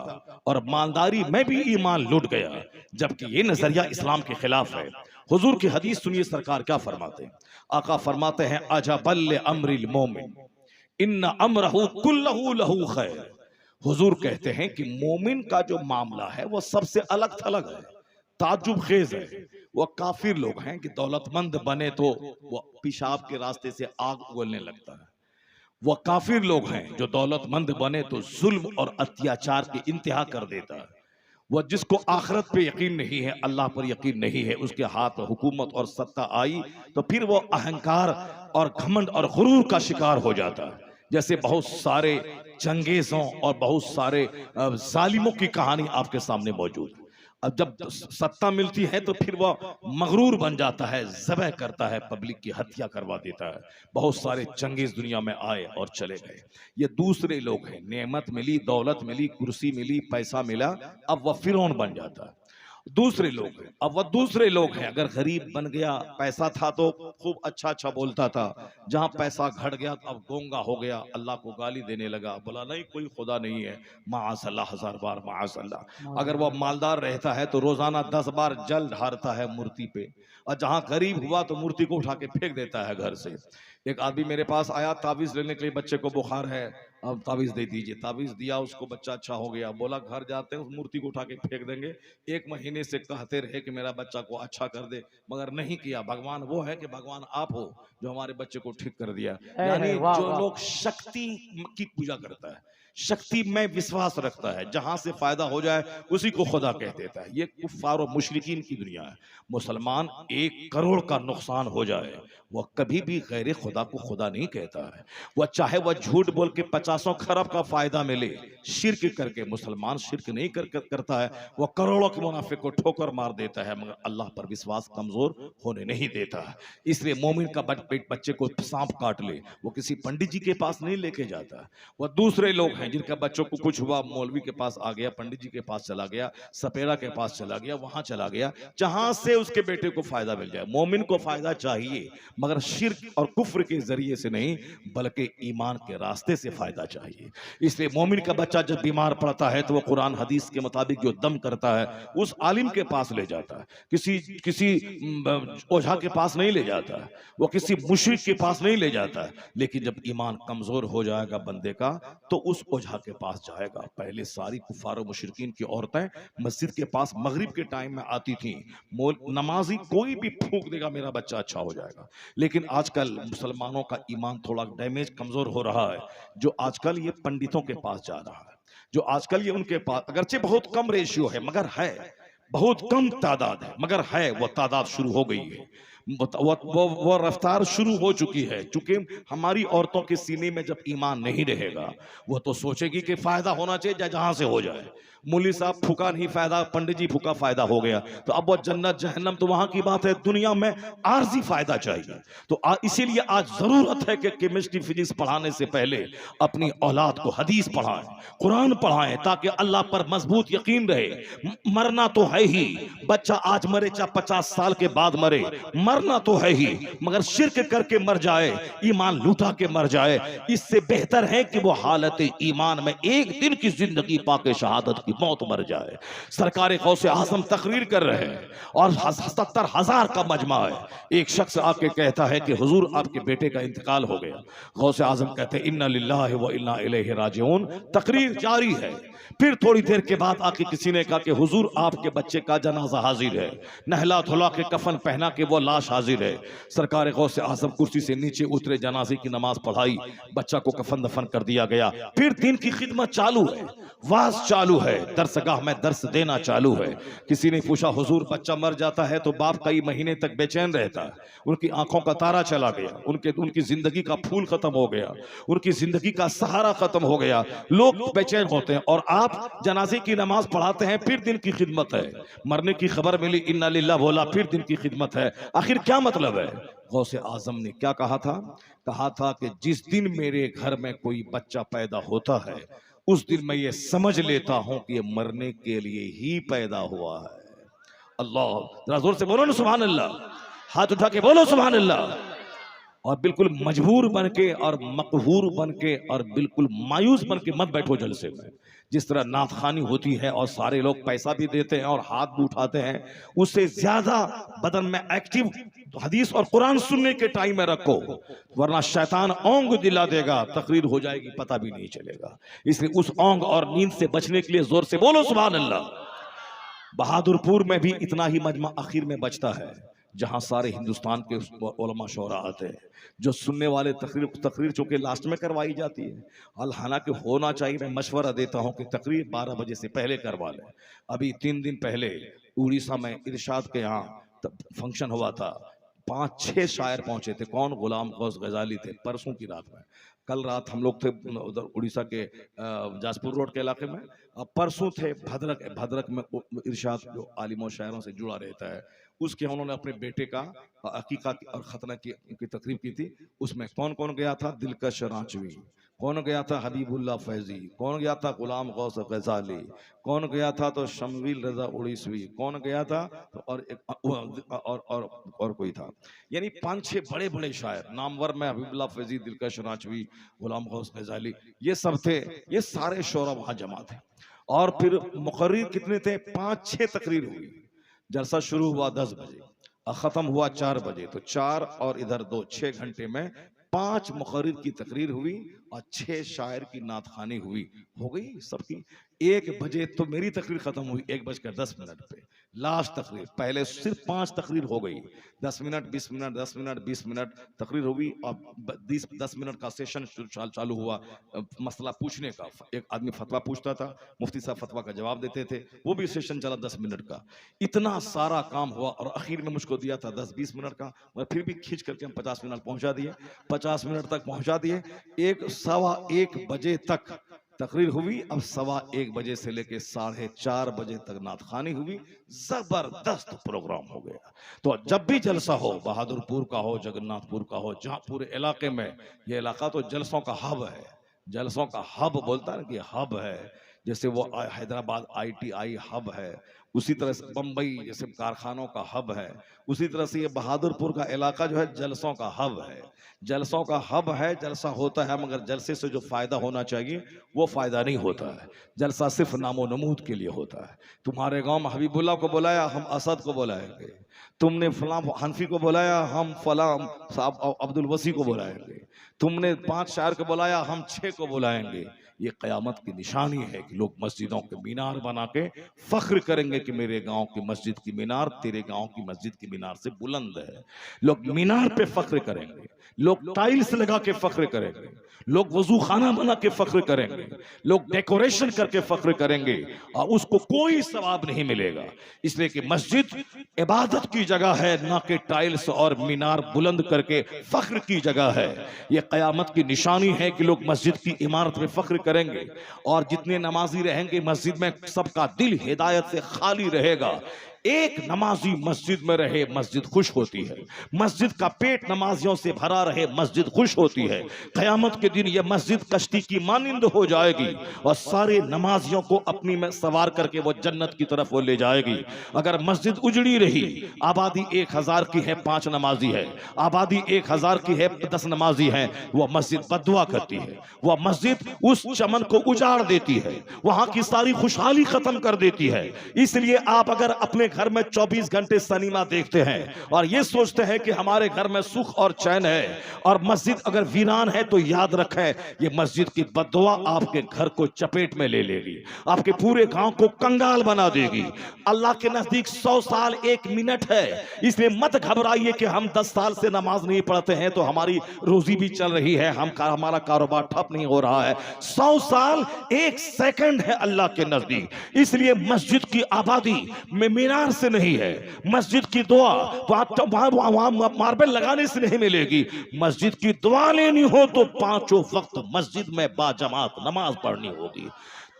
और मालदारी में भी ईमान लुट गया, जबकि ये नजरिया इस्लाम के खिलाफ है। हुजूर की हदीस सुनिए, सरकार क्या फरमाते हैं। आका फरमाते हैं, अजबल अम्रिल मोमिन इन्ना अमरहु कुल्लहु लहू खैर। हुजूर कहते हैं कि मोमिन का जो मामला है वो सबसे अलग थलग है, ताज्जुब खेज है। वो काफिर लोग हैं कि दौलतमंद बने तो वो पेशाब के रास्ते से आग उगलने लगता है। वो काफिर लोग हैं जो दौलतमंद बने तो जुल्म और अत्याचार की इंतहा कर देता है। वह जिसको आखिरत पे यकीन नहीं है, अल्लाह पर यकीन नहीं है, उसके हाथ में हुकूमत और सत्ता आई तो फिर वो अहंकार और घमंड और गुरूर का शिकार हो जाता है। जैसे बहुत सारे चंगेजों और बहुत सारे जालिमों की कहानी आपके सामने मौजूद है। अब जब सत्ता मिलती है तो फिर वह मगरूर बन जाता है, ज़बह करता है, पब्लिक की हत्या करवा देता है। बहुत सारे चंगेज दुनिया में आए और चले गए। ये दूसरे लोग हैं, नेमत मिली, दौलत मिली, कुर्सी मिली, पैसा मिला, अब वह फिरौन बन जाता है। दूसरे लोग हैं, अब वह दूसरे लोग हैं। अगर गरीब बन गया, पैसा था तो खूब अच्छा अच्छा बोलता था, जहां पैसा घट गया तो अब गोंगा हो गया, अल्लाह को गाली देने लगा, बोला नहीं कोई खुदा नहीं है, माअल्लाह, 1000 बार माअल्लाह। अगर वह मालदार रहता है तो रोजाना 10 बार जल ढारता है मूर्ति पे, और जहां गरीब हुआ तो मूर्ति को उठा के फेंक देता है घर से। एक आदमी मेरे पास आया ताबीज लेने के लिए, बच्चे को बुखार है, अब ताबीज दे दीजिए। ताबीज दिया, उसको बच्चा अच्छा हो गया। बोला घर जाते हैं उस मूर्ति को उठा के फेंक देंगे। 1 महीने से कहते रहे कि मेरा बच्चा को अच्छा कर दे, मगर नहीं किया। भगवान वो है कि भगवान आप हो जो हमारे बच्चे को ठीक कर दिया। यानी जो लोग शक्ति की पूजा करता है, शक्ति में विश्वास रखता है, जहां से फायदा हो जाए उसी को खुदा कह देता है, ये कुफ्फार और मुशरिकीन की दुनिया है। मुसलमान 1 करोड़ का नुकसान हो जाए, वह कभी भी गैर खुदा को खुदा नहीं कहता है। वह चाहे वह झूठ बोल के 50 खरब का फायदा मिले, शिर्क करके, मुसलमान शिर्क नहीं करता है, वह करोड़ों के मुनाफिक को ठोकर मार देता है, मगर अल्लाह पर विश्वास कमजोर होने नहीं देता है। इसलिए मोमिन का बच्चे को सांप काट ले, वो किसी पंडित जी के पास नहीं लेके जाता। वह दूसरे लोग हैं जिनका बच्चों को कुछ हुआ, मौलवी के पास आ गया, पंडित जी के पास चला गया, सपेरा के पास चला गया, वहां चला गया जहां से उसके बेटे को फायदा मिल जाए। मोमिन को फायदा चाहिए, मगर शिर्क और कुफ्र के जरिए से नहीं, बल्कि ईमान के रास्ते से फायदा चाहिए। इसलिए मोमिन का बच्चा जब बीमार पड़ता है तो वह कुरान हदीस के मुताबिक जो दम करता है उस आलिम के पास ले जाता है, किसी ओझा के पास नहीं ले जाता है, वो किसी मुशरिक के पास नहीं ले जाता है। लेकिन जब ईमान कमजोर हो जाएगा बंदे का तो उस ओझा के पास जाएगा। पहले सारी कुफार और मुशरिकीन की औरतें मस्जिद के पास मगरिब के टाइम में आती थी, नमाजी कोई भी फूंक देगा मेरा बच्चा अच्छा हो जाएगा। लेकिन आजकल मुसलमानों का ईमान थोड़ा डैमेज, कमजोर हो रहा है, जो आजकल ये पंडितों के पास जा रहा है, जो आजकल ये उनके पास, अगरचे बहुत कम रेशियो है मगर है, बहुत कम तादाद है मगर है, वो तादाद शुरू हो गई है, वो रफ्तार शुरू हो चुकी है। चूंकि हमारी औरतों के सीने में जब ईमान नहीं रहेगा, वो तो सोचेगी कि फायदा होना चाहिए जहां से हो जाए। मौलवी साहब फूका नहीं फायदा, पंडित जी फूका फायदा हो गया, तो अब वो जन्नत जहन्नम तो वहां की बात है, दुनिया में आर्जी फायदा चाहिए। तो इसीलिए आज जरूरत है कि केमिस्ट्री फिजिक्स पढ़ाने से पहले अपनी औलाद को हदीस पढ़ाएं, कुरान पढ़ाएं, ताकि अल्लाह पर मजबूत यकीन रहे। मरना तो है ही, बच्चा आज मरे चाहे 50 साल के बाद मरे, मरना तो है ही, मगर शिर्क करके मर जाए, ईमान लूटा के मर जाए, इससे बेहतर है कि वो हालत ईमान में एक दिन की जिंदगी पाके शहादत की मौत मर जाए। सरकार गौसे आजम तकरीर कर रहे हैं और 70,000 का मजमा है। एक शख्स आके कहता है कि हुजूर आपके बेटे का इंतकाल हो गया। गौसे आजम कहते हैं इन्ना लिल्लाहि व इन्ना इलैहि राजिऊन। तकरीर जारी है। फिर थोड़ी देर के बाद आके किसी ने कहा कि हुजूर आपके बच्चे का जनाजा हाजिर है, नहला धुला के कफन पहना के वो लाश हाजिर है। सरकार गौसे आजम कुर्सी से नीचे उतरे, जनाजे की नमाज पढ़ाई, बच्चा को कफन दफन कर दिया गया। फिर दिन की खिदमत चालू है, वाज चालू है, दरसगाह में दर्स देना चालू है। किसी ने पूछा हुजूर बच्चा मर जाता है तो बाप कई महीने तक बेचैन रहता है, उनकी आंखों का तारा चला गया, उनकी जिंदगी का फूल खत्म हो गया, उनकी जिंदगी का सहारा खत्म हो गया, लोग बेचैन होते हैं, और आप जनाजे की नमाज पढ़ाते हैं, फिर दिन की खिदमत है। मरने की खबर मिली, इन्ना लिल्लाह बोला, फिर दिन की खिदमत है। आखिर क्या मतलब है? गौसे आजम ने क्या कहा था? कहा था कि जिस दिन मेरे घर में कोई बच्चा पैदा होता है, उस दिन मैं ये समझ लेता हूं कि ये मरने के लिए ही पैदा हुआ है। अल्लाह, जरा जोर से बोलो ना सुभान अल्लाह, हाथ उठा के बोलो सुभान अल्लाह। और बिल्कुल मजबूर बन के और मकहूर बन के और बिल्कुल मायूस बन के मत बैठो जलसे में। जिस तरह नाथखानी होती है और सारे लोग पैसा भी देते हैं और हाथ भी उठाते हैं, उससे ज्यादा बदन में एक्टिव हदीस और कुरान सुनने के टाइम में रखो, वरना शैतान ओंग दिला देगा, तकरीर हो जाएगी, पता भी नहीं चलेगा। इसलिए उस ओंग और नींद से बचने के लिए जोर से बोलो सुभान अल्लाह। बहादुरपुर में भी इतना ही मजमा आखिर में बचता है, जहां सारे हिंदुस्तान के उलमा शोरा आते हैं, जो सुनने वाले तकरीर चूंकि लास्ट में करवाई जाती है। हालांकि होना चाहिए, मैं मशवरा देता हूं कि तकरीर 12 बजे से पहले करवा लें। अभी 3 दिन पहले उड़ीसा में इरशाद के यहाँ फंक्शन हुआ था, 5-6 शायर पहुंचे थे। कौन? गुलाम गौस गजाली थे। परसों की रात में, कल रात हम लोग थे उधर उड़ीसा के जाजपुर रोड के इलाके में, परसों थे भद्रक में। इरशाद जो आलिमों शायरों से जुड़ा रहता है, उसके उन्होंने अपने बेटे का अकीका और खतना की तकरीब की थी। उसमें कौन कौन गया था? दिलकश रांचवी, कौन गया था? हबीबुल्लाह फैजी, कौन गया था? गुलाम गौस गजाली, कौन गया था? तो शमवील रजा उड़ीसवी, कौन गया था? तो और कोई था। यानी 5-6 बड़े बड़े शायर नामवर में, हबीबुल्लाह फैजी, दिलकश रांचवी, गुलाम गौस गजाली, ये सब थे। ये सारे शोरा वहां जमा थे। और फिर मुकर्रिर कितने थे? 5-6 तकरीर हुई। जलसा शुरू हुआ 10 बजे और खत्म हुआ 4 बजे, तो 4 और इधर 2, 6 घंटे में 5 मुकर्रिर की तकरीर हुई और 6 शायर की नातखानी हुई। हो गई सबकी। 1 बजे तो मेरी तकरीर खत्म हुई, 1:10 पे लास्ट तकरीर। पहले सिर्फ 5 तकरीर हो गई, 10 मिनट 20 मिनट 10 मिनट 20 मिनट तकरीर हुई और 10 मिनट का सेशन चालू हुआ मसला पूछने का। एक आदमी फतवा पूछता था, मुफ्ती साहब फतवा का जवाब देते थे, वो भी सेशन चला 10 मिनट का। इतना सारा काम हुआ और आखिर में मुझको दिया था 10-20 मिनट का, मगर फिर भी खींच करके हम 50 मिनट पहुंचा दिए, 50 मिनट तक पहुंचा दिए। 1-1:15 बजे तक तकरीर हुई। अब 1:15 बजे से लेके 4:30 बजे तक नातखानी हुई। जबरदस्त प्रोग्राम हो गया। तो जब भी जलसा हो, बहादुरपुर का हो, जगन्नाथपुर का हो, जहां पूरे इलाके में, ये इलाका तो जलसों का हब है, जलसों का हब बोलता है ना कि हब है। जैसे वो हैदराबाद ITI हब है, उसी तरह से बम्बई जैसे कारखानों का हब है, उसी तरह से ये बहादुरपुर का इलाका जो है जलसों का हब है। जलसों का हब है, जलसा होता है, मगर जलसे से जो फायदा होना चाहिए वो फायदा नहीं होता है। जलसा सिर्फ नामो नमूद के लिए होता है। तुम्हारे गांव में हबीबुल्लाह को बुलाया, हम असद को बुलाएंगे। तुमने फलां हनफी को बुलाया, हम फलां साहब अब्दुल वसी को बुलाएंगे। तुमने 5 शायर को बुलाया, हम 6 को बुलाएंगे। ये क़यामत की निशानी है कि लोग मस्जिदों के मीनार बना के फख्र करेंगे कि मेरे गांव की मस्जिद की मीनार तेरे गांव की मस्जिद की मीनार से बुलंद है। लोग मीनार पे फख्र करेंगे, लोग टाइल्स लगा के फख्र करेंगे, लोग वजू खाना बना के फख्र करेंगे, लोग डेकोरेशन करके फख्र करेंगे और उसको कोई सवाब नहीं मिलेगा। इसलिए कि मस्जिद इबादत की जगह है, ना कि टाइल्स और मीनार बुलंद करके फख्र की जगह है। यह क़यामत की निशानी है कि लोग मस्जिद की इमारत में फख्र करेंगे और जितने नमाजी रहेंगे मस्जिद में सबका दिल हिदायत से खाली रहेगा। एक नमाजी मस्जिद में रहे, मस्जिद खुश होती है। मस्जिद का पेट नमाजियों से भरा रहे, मस्जिद खुश होती है। क़यामत के दिन यह मस्जिद कश्ती की मानिंद हो जाएगी और सारे नमाजियों को अपनी में सवार करके वो जन्नत की तरफ वो ले जाएगी। अगर मस्जिद उजड़ी रही, आबादी 1000 की है, 5 नमाजी है, आबादी 1000 की है, 10 नमाजी है, वह मस्जिद बद्दुआ करती है। वह मस्जिद उस चमन को उजाड़ देती है, वहां की सारी खुशहाली खत्म कर देती है। इसलिए आप अगर अपने घर में 24 घंटे सिनेमा देखते हैं और ये सोचते हैं कि हमारे घर में सुख और चैन है और मस्जिद अगर वीरान है, तो याद रखें ये मस्जिद की बद्दुआ आपके घर को चपेट में ले लेगी, आपके पूरे गांव को कंगाल बना देगी। अल्लाह के नजदीक 100 साल 1 मिनट है। इसलिए मत घबराइए कि हम 10 साल से नमाज नहीं पढ़ते हैं तो हमारी रोजी भी चल रही है, हमारा कारोबार ठप नहीं हो रहा है। 100 साल 1 सेकंड है अल्लाह के नजदीक। इसलिए मस्जिद की आबादी में मीनार से नहीं है, मस्जिद की दुआ वहां मार्बल लगाने से नहीं मिलेगी। मस्जिद की दुआ लेनी हो तो 5 वक्त मस्जिद में बाजमात नमाज पढ़नी होगी,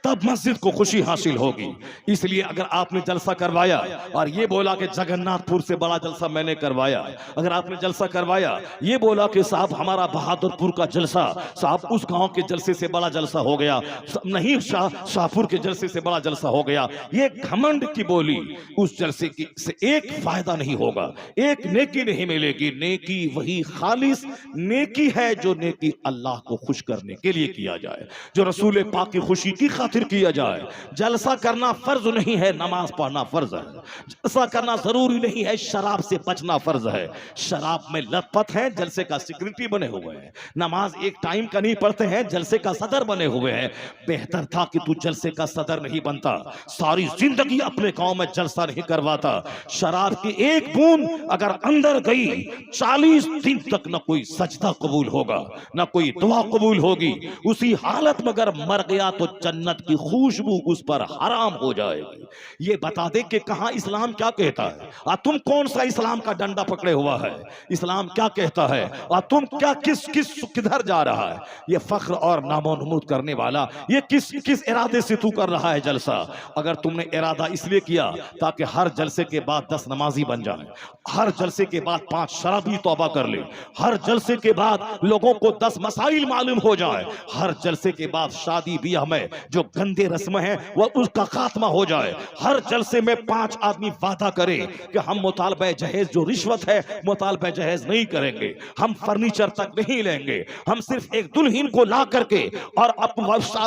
तब मस्जिद को खुशी हासिल होगी। इसलिए अगर आपने जलसा करवाया और ये बोला कि जगन्नाथपुर से बड़ा जलसा मैंने करवाया, अगर आपने जलसा करवाया ये बोला कि साहब हमारा बहादुरपुर का जलसा, साहब उस गांव के जलसे से बड़ा जलसा हो गया, नहीं शाहपुर के जलसे से बड़ा जलसा हो गया, ये घमंड की बोली, उस जलसे की से एक फायदा नहीं होगा, एक नेकी नहीं मिलेगी। नेकी वही खालिस नेकी है जो नेकी अल्लाह को खुश करने के लिए किया जाए, जो रसूल पाक की खुशी की खातिर किया जाए। जलसा करना फर्ज नहीं है, नमाज पढ़ना फर्ज है। जलसा करना जरूरी नहीं है, शराब से बचना फर्ज है। शराब में लतपत है, जलसे का सिक्योरिटी बने हुए हैं। नमाज एक टाइम का नहीं पढ़ते हैं, जलसे का सदर बने हुए हैं। बेहतर था कि तू जलसे का सदर नहीं बनता, सारी जिंदगी अपने गांव में जलसा नहीं करवाता। शराब की एक बूंद अगर अंदर गई, 40 दिन तक न कोई सजदा कबूल होगा, न कोई दुआ कबूल होगी। उसी हालत में अगर मर गया तो जन्नत की खुशबू उस पर हराम हो जाएगी। ये बता दे कि कहां इस्लाम क्या कहता है, तुम कौन सा इस्लाम का डंडा पकड़े हुआ है, इस्लाम क्या कहता है और तुम क्या किधर जा रहा है। ये फख्र और नामोनमूद करने वाला ये किस इरादे से तू कर रहा है जलसा। अगर तुमने इरादा इसलिए किया ताकि हर जलसे के बाद 10 नमाजी बन जाए, हर जलसे के बाद 5 शराबी तौबा कर ले, हर जलसे के बाद लोगों को 10 मसाइल मालूम हो जाए, हर जलसे के बाद शादी ब्याह में जो गंदे रस्म है वह उसका खात्मा हो जाए, हर जलसे में 5 आदमी वादा करे कि हम मुतालबे जहेज जो रिश्वत है मुतालबे जहेज नहीं करेंगे, हम फर्नीचर तक नहीं लेंगे, हम सिर्फ एक दुल्हन को ला करके और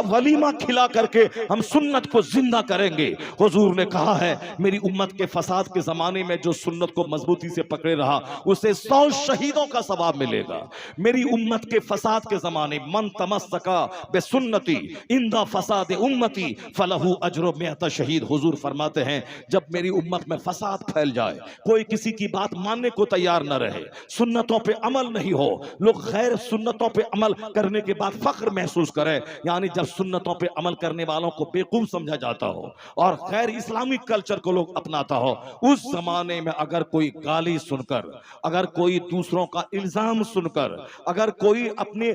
वलीमा खिला करके हम सुन्नत को जिंदा करेंगे। हुजूर ने कहा है मेरी उम्मत के फसाद के जमाने में जो सुन्नत को मजबूती से पकड़े रहा उसे 100 शहीदों का सवाब मिलेगा। मेरी उम्मत के फसाद के जमाने मन तमस्सका बेसुन्नती इंदा फसाद उम्मती फलहू अजरो मेहता शहीद। हुजूर फरमाते हैं जब मेरी उम्मत में फसाद फैल जाए, कोई किसी की बात मानने को तैयार न रहे, सुन्नतों पे अमल नहीं हो, लोग गैर सुन्नतों पे अमल करने के बाद फख्र महसूस करें, यानी जब सुन्नतों पे अमल करने वालों को बेवकूफ समझा जाता हो और गैर इस्लामिक कल्चर को लोग अपनाता हो, उस जमाने में अगर कोई गाली सुनकर, अगर कोई दूसरों का इल्जाम सुनकर, अगर कोई अपने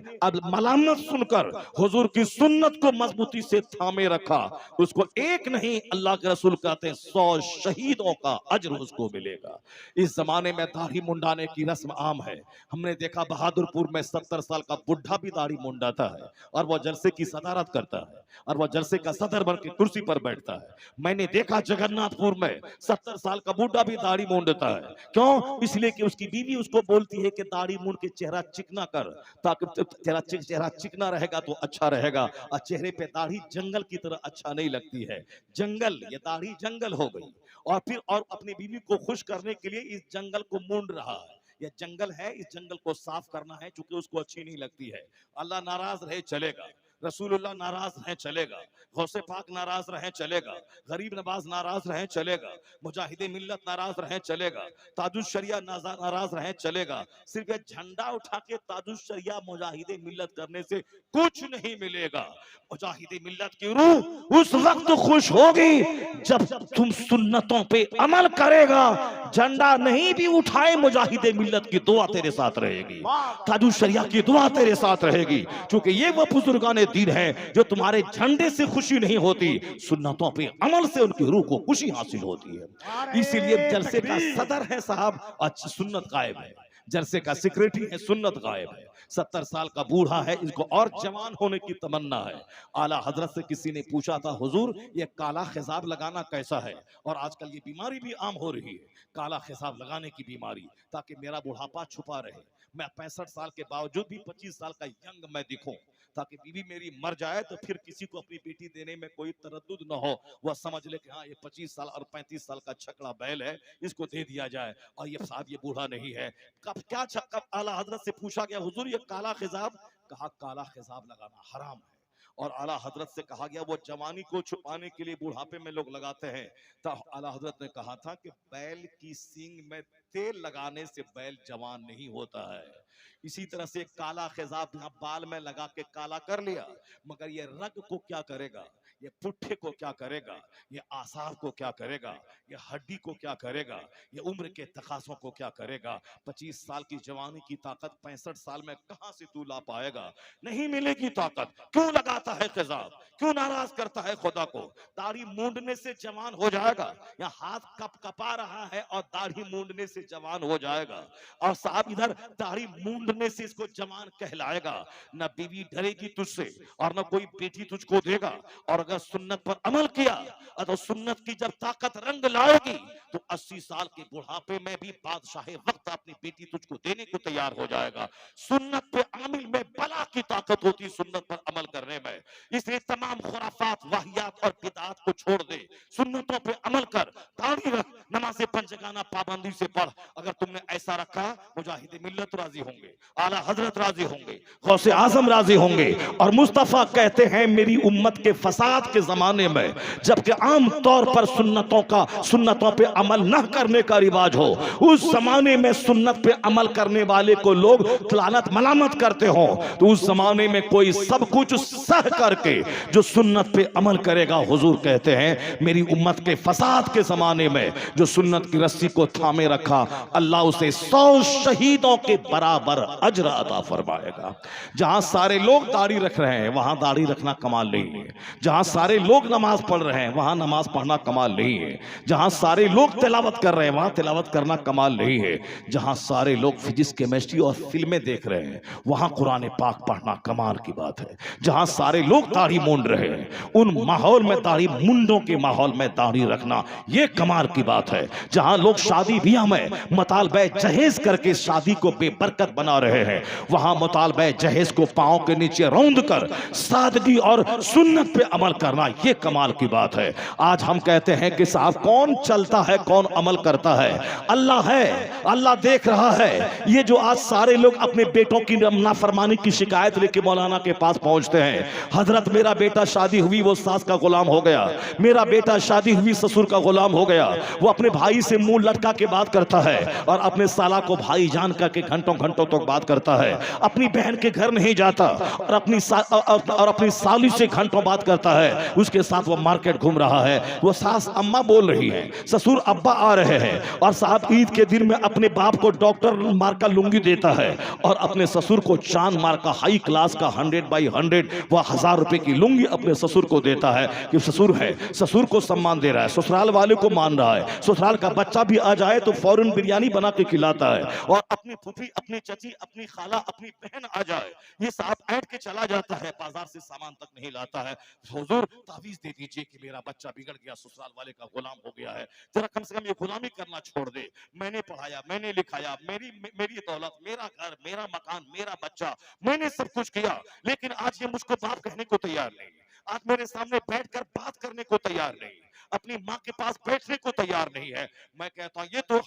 मलामत सुनकर हुजूर की सुन्नत को मजबूती से थामे रखा, उसको एक नहीं अल्लाह के रसूल कहते हैं 100 शहीदों का अज्र उसको मिलेगा। इस जमाने में दाढ़ी मुंडाने की रस्म आम है। हमने देखा बहादुरपुर में 70 साल का बुढ़ा भी दाढ़ी मुंडाता है और वह जलसे की सदारत करता है और वह जलसे का सदर बन के कुर्सी पर बैठता है। मैंने देखा जगन्नाथपुर में 70 साल का बुढ़ा भी दाढ़ी मुंडता है। क्यों? इसलिए कि उसकी बीवी उसको बोलती है कि दाढ़ी मुंड के चेहरा चिकना कर, ताकि चेहरा चिकना रहेगा तो अच्छा रहेगा, और चेहरे पे दाढ़ी जंगल की तरह अच्छा नहीं लगती है। जंगल, ये दाढ़ी जंगल हो गई और अपनी बीवी को खुश करने के लिए इस जंगल को मूंड रहा है। यह जंगल है, इस जंगल को साफ करना है चूंकि उसको अच्छी नहीं लगती है। अल्लाह नाराज रहे चलेगा, रसूलुल्लाह नाराज रहे चलेगा, गौसे पाक नाराज रहे चलेगा, गरीब नवाज नाराज रहे चलेगा, मुजाहिदे मिल्लत नाराज रहे चलेगा, ताजुश शरिया नाराज रहे चलेगा। सिर्फ झंडा उठा के ताजुश शरिया मुजाहिदे मिल्लत करने से कुछ नहीं मिलेगा। मुजाहिदे मिल्लत की रूह उस वक्त खुश होगी जब तुम सुन्नतों पे अमल करेगा। झंडा नहीं भी उठाए, मुजाहिदे मिल्लत की दुआ तेरे साथ रहेगी, ताजुश शरिया की दुआ तेरे साथ रहेगी, क्योंकि ये वो बुजुर्गाने दीन है, जो तुम्हारे झंडे से खुशी नहीं होती, सुन्नतों पे अमल से उनकी रूह को खुशी हासिल होती है। इसीलिए जलसे का सदर है साहब, अच्छा सुन्नत गायब है, जलसे का सेक्रेटरी है, सुन्नत गायब है। 70 साल का बूढ़ा है, इसको और जवान होने की तमन्ना है। आला हजरत से किसी ने पूछा था, हुजूर ये काला खिजाब लगाना कैसा है? और आजकल ये बीमारी भी आम हो रही है, काला खिजाब लगाने की बीमारी, ताकि मेरा बुढ़ापा छुपा रहे, मैं 65 साल के बावजूद भी 25 साल का यंग मैं दिखूं, ताकि बीवी मेरी मर जाए तो फिर किसी को अपनी बेटी देने में कोई तरद्दुद न हो, वह समझ ले कि हाँ ये 25 साल और 35 साल का छकड़ा बैल है, इसको दे दिया जाए, और ये साहब ये बूढ़ा नहीं है। कब क्या कब आला हजरत से पूछा गया, हुजूर ये काला खिजाब, कहा काला खिजाब लगाना हराम है। और आला हजरत से कहा गया वो जवानी को छुपाने के लिए बुढ़ापे में लोग लगाते हैं, तो आला हजरत ने कहा था कि बैल की सींग में तेल लगाने से बैल जवान नहीं होता है। इसी तरह से काला खिजाब यहाँ बाल में लगा के काला कर लिया, मगर ये रग को क्या करेगा, ये पुट्ठे को क्या करेगा, ये आसाब को क्या करेगा, ये हड्डी को क्या करेगा, ये उम्र के तकासों को क्या करेगा। 25 साल की जवानी की ताकत 65 साल में कहां से तू ला पाएगा? नहीं मिलेगी ताकत। क्यों लगाता है खिजाब, क्यों नाराज करता है खुदा को? दाढ़ी मूंडने से जवान हो जाएगा, या हाथ कप कपा रहा है और दाढ़ी मूंडने से जवान हो जाएगा? और साहब इधर दाढ़ी मूंडने से इसको जवान कहलाएगा। न बीवी डरेगी तुझसे और न कोई बेटी तुझको देगा। और अगर सुन्नत पर अमल किया तो सुन्नत की जब ताकत रंग लाएगी तो 80 साल के बुढ़ापे में भी बादशाह वक्त अपनी बेटी तुझको देने को तैयार हो जाएगा। सुन्नत पे आमिल में बला की ताकत होती, सुन्नत पर अमल करने में। इसलिए तमाम खुराफात वाहियात और बिदात को छोड़ दे, सुन्नतों पे अमल कर, दाढ़ी रख, नमाज़े पंचगाना पाबंदी से पढ़। अगर तुमने ऐसा रखा, मुजाहिद मिल्लत राजी होंगे, आला हजरत राजी होंगे, गौसे आजम राजी होंगे। और मुस्तफा कहते हैं मेरी उम्मत के फसाद के जमाने में, जबकि आम तौर पर सुन्नतों पे अमल न करने का रिवाज हो, उस जमाने में सुन्नत पे अमल करने वाले को लोग लानत मलामत करते हो, तो उस जमाने में कोई सब कुछ सह करके जो सुन्नत पे अमल करेगा, हुजूर कहते हैं मेरी उम्मत के फसाद के जमाने में जो सुन्नत की रस्सी को थामे रखा, अल्लाह उसे 100 शहीदों के बराबर अजर अता फरमाएगा। जहां सारे लोग दाढ़ी रख रहे हैं वहां दाढ़ी रखना कमाल नहीं है, जहां सारे लोग नमाज पढ़ रहे हैं वहां नमाज पढ़ना कमाल नहीं है, जहां सारे लोग तिलावत कर रहे हैं वहां तिलावत करना कमाल नहीं है, जहां सारे लोग फिजिक्स केमिस्ट्री और फिल्में देख रहे हैं वहां कुरान पाक पढ़ना कमाल की बात है, जहां सारे लोग दाढ़ी मूंड रहे हैं उन माहौल में दाढ़ी मुंडों के माहौल में दाढ़ी रखना यह कमाल की बात है। जहां लोग शादी ब्याह में मुतालबे जहेज करके शादी को बेबरकत बना रहे हैं वहां मुतालबे जहेज को पांव के नीचे रौंद कर सादगी और सुन्नत पे अमल करना यह कमाल की बात है। आज हम कहते हैं कि साहब कौन चलता है कौन अमल करता है? अल्लाह है, अल्लाह देख रहा है। ये जो आज सारे लोग अपने बेटों की नाफरमानी की शिकायत लेके मौलाना के पास पहुंचते हैं, हजरत मेरा बेटा शादी हुई वो सास का गुलाम हो गया, मेरा बेटा शादी हुई ससुर का गुलाम हो गया, वो अपने भाई से मुंह लटका के बात करता है और अपने साला को भाई जान करके घंटों घंटों तक बात करता है, अपनी बहन के घर नहीं जाता और अपनी साली से घंटों बात करता है, उसके साथ वो मार्केट घूम रहा है, वो सास अम्मा बोल रही है, ससुर अब्बा आ रहे हैं, और साहब ईद के दिन में अपने बाप को डॉक्टर मार का लुंगी देता है और अपने ससुर को चांद मार का हाई क्लास का 100/100 वह 1000 रुपए की लुंगी अपने ससुर को देता है कि ससुर है, ससुर को सम्मान दे रहा है, ससुराल वाले को मान रहा है, ससुराल का बच्चा भी आ जाए तो फौरन बिरयानी बना के खिलाता है, और अपनी फूफी अपनी चची अपनी खाला अपनी बहन आ जाए ये साहब ऐंठ के चला जाता है, बाजार से सामान तक नहीं लाता है। हुजूर तावीज दे दीजिए कि मेरा बच्चा बिगड़ गया, ससुराल वाले का गुलाम हो गया है, जरा कम से कम ये गुलामी करना छोड़ दे, मैंने पढ़ाया मैंने लिखाया, मेरी दौलत मेरा घर मेरा मकान मेरा बच्चा, मैंने सब कुछ किया, लेकिन आज ये मुझको बाप कहने को तैयार नहीं, आज मेरे सामने बैठकर बात करने को तैयार नहीं, अपनी माँ के पास बैठने को तैयार नहीं है। मैं कहता हूं ये तो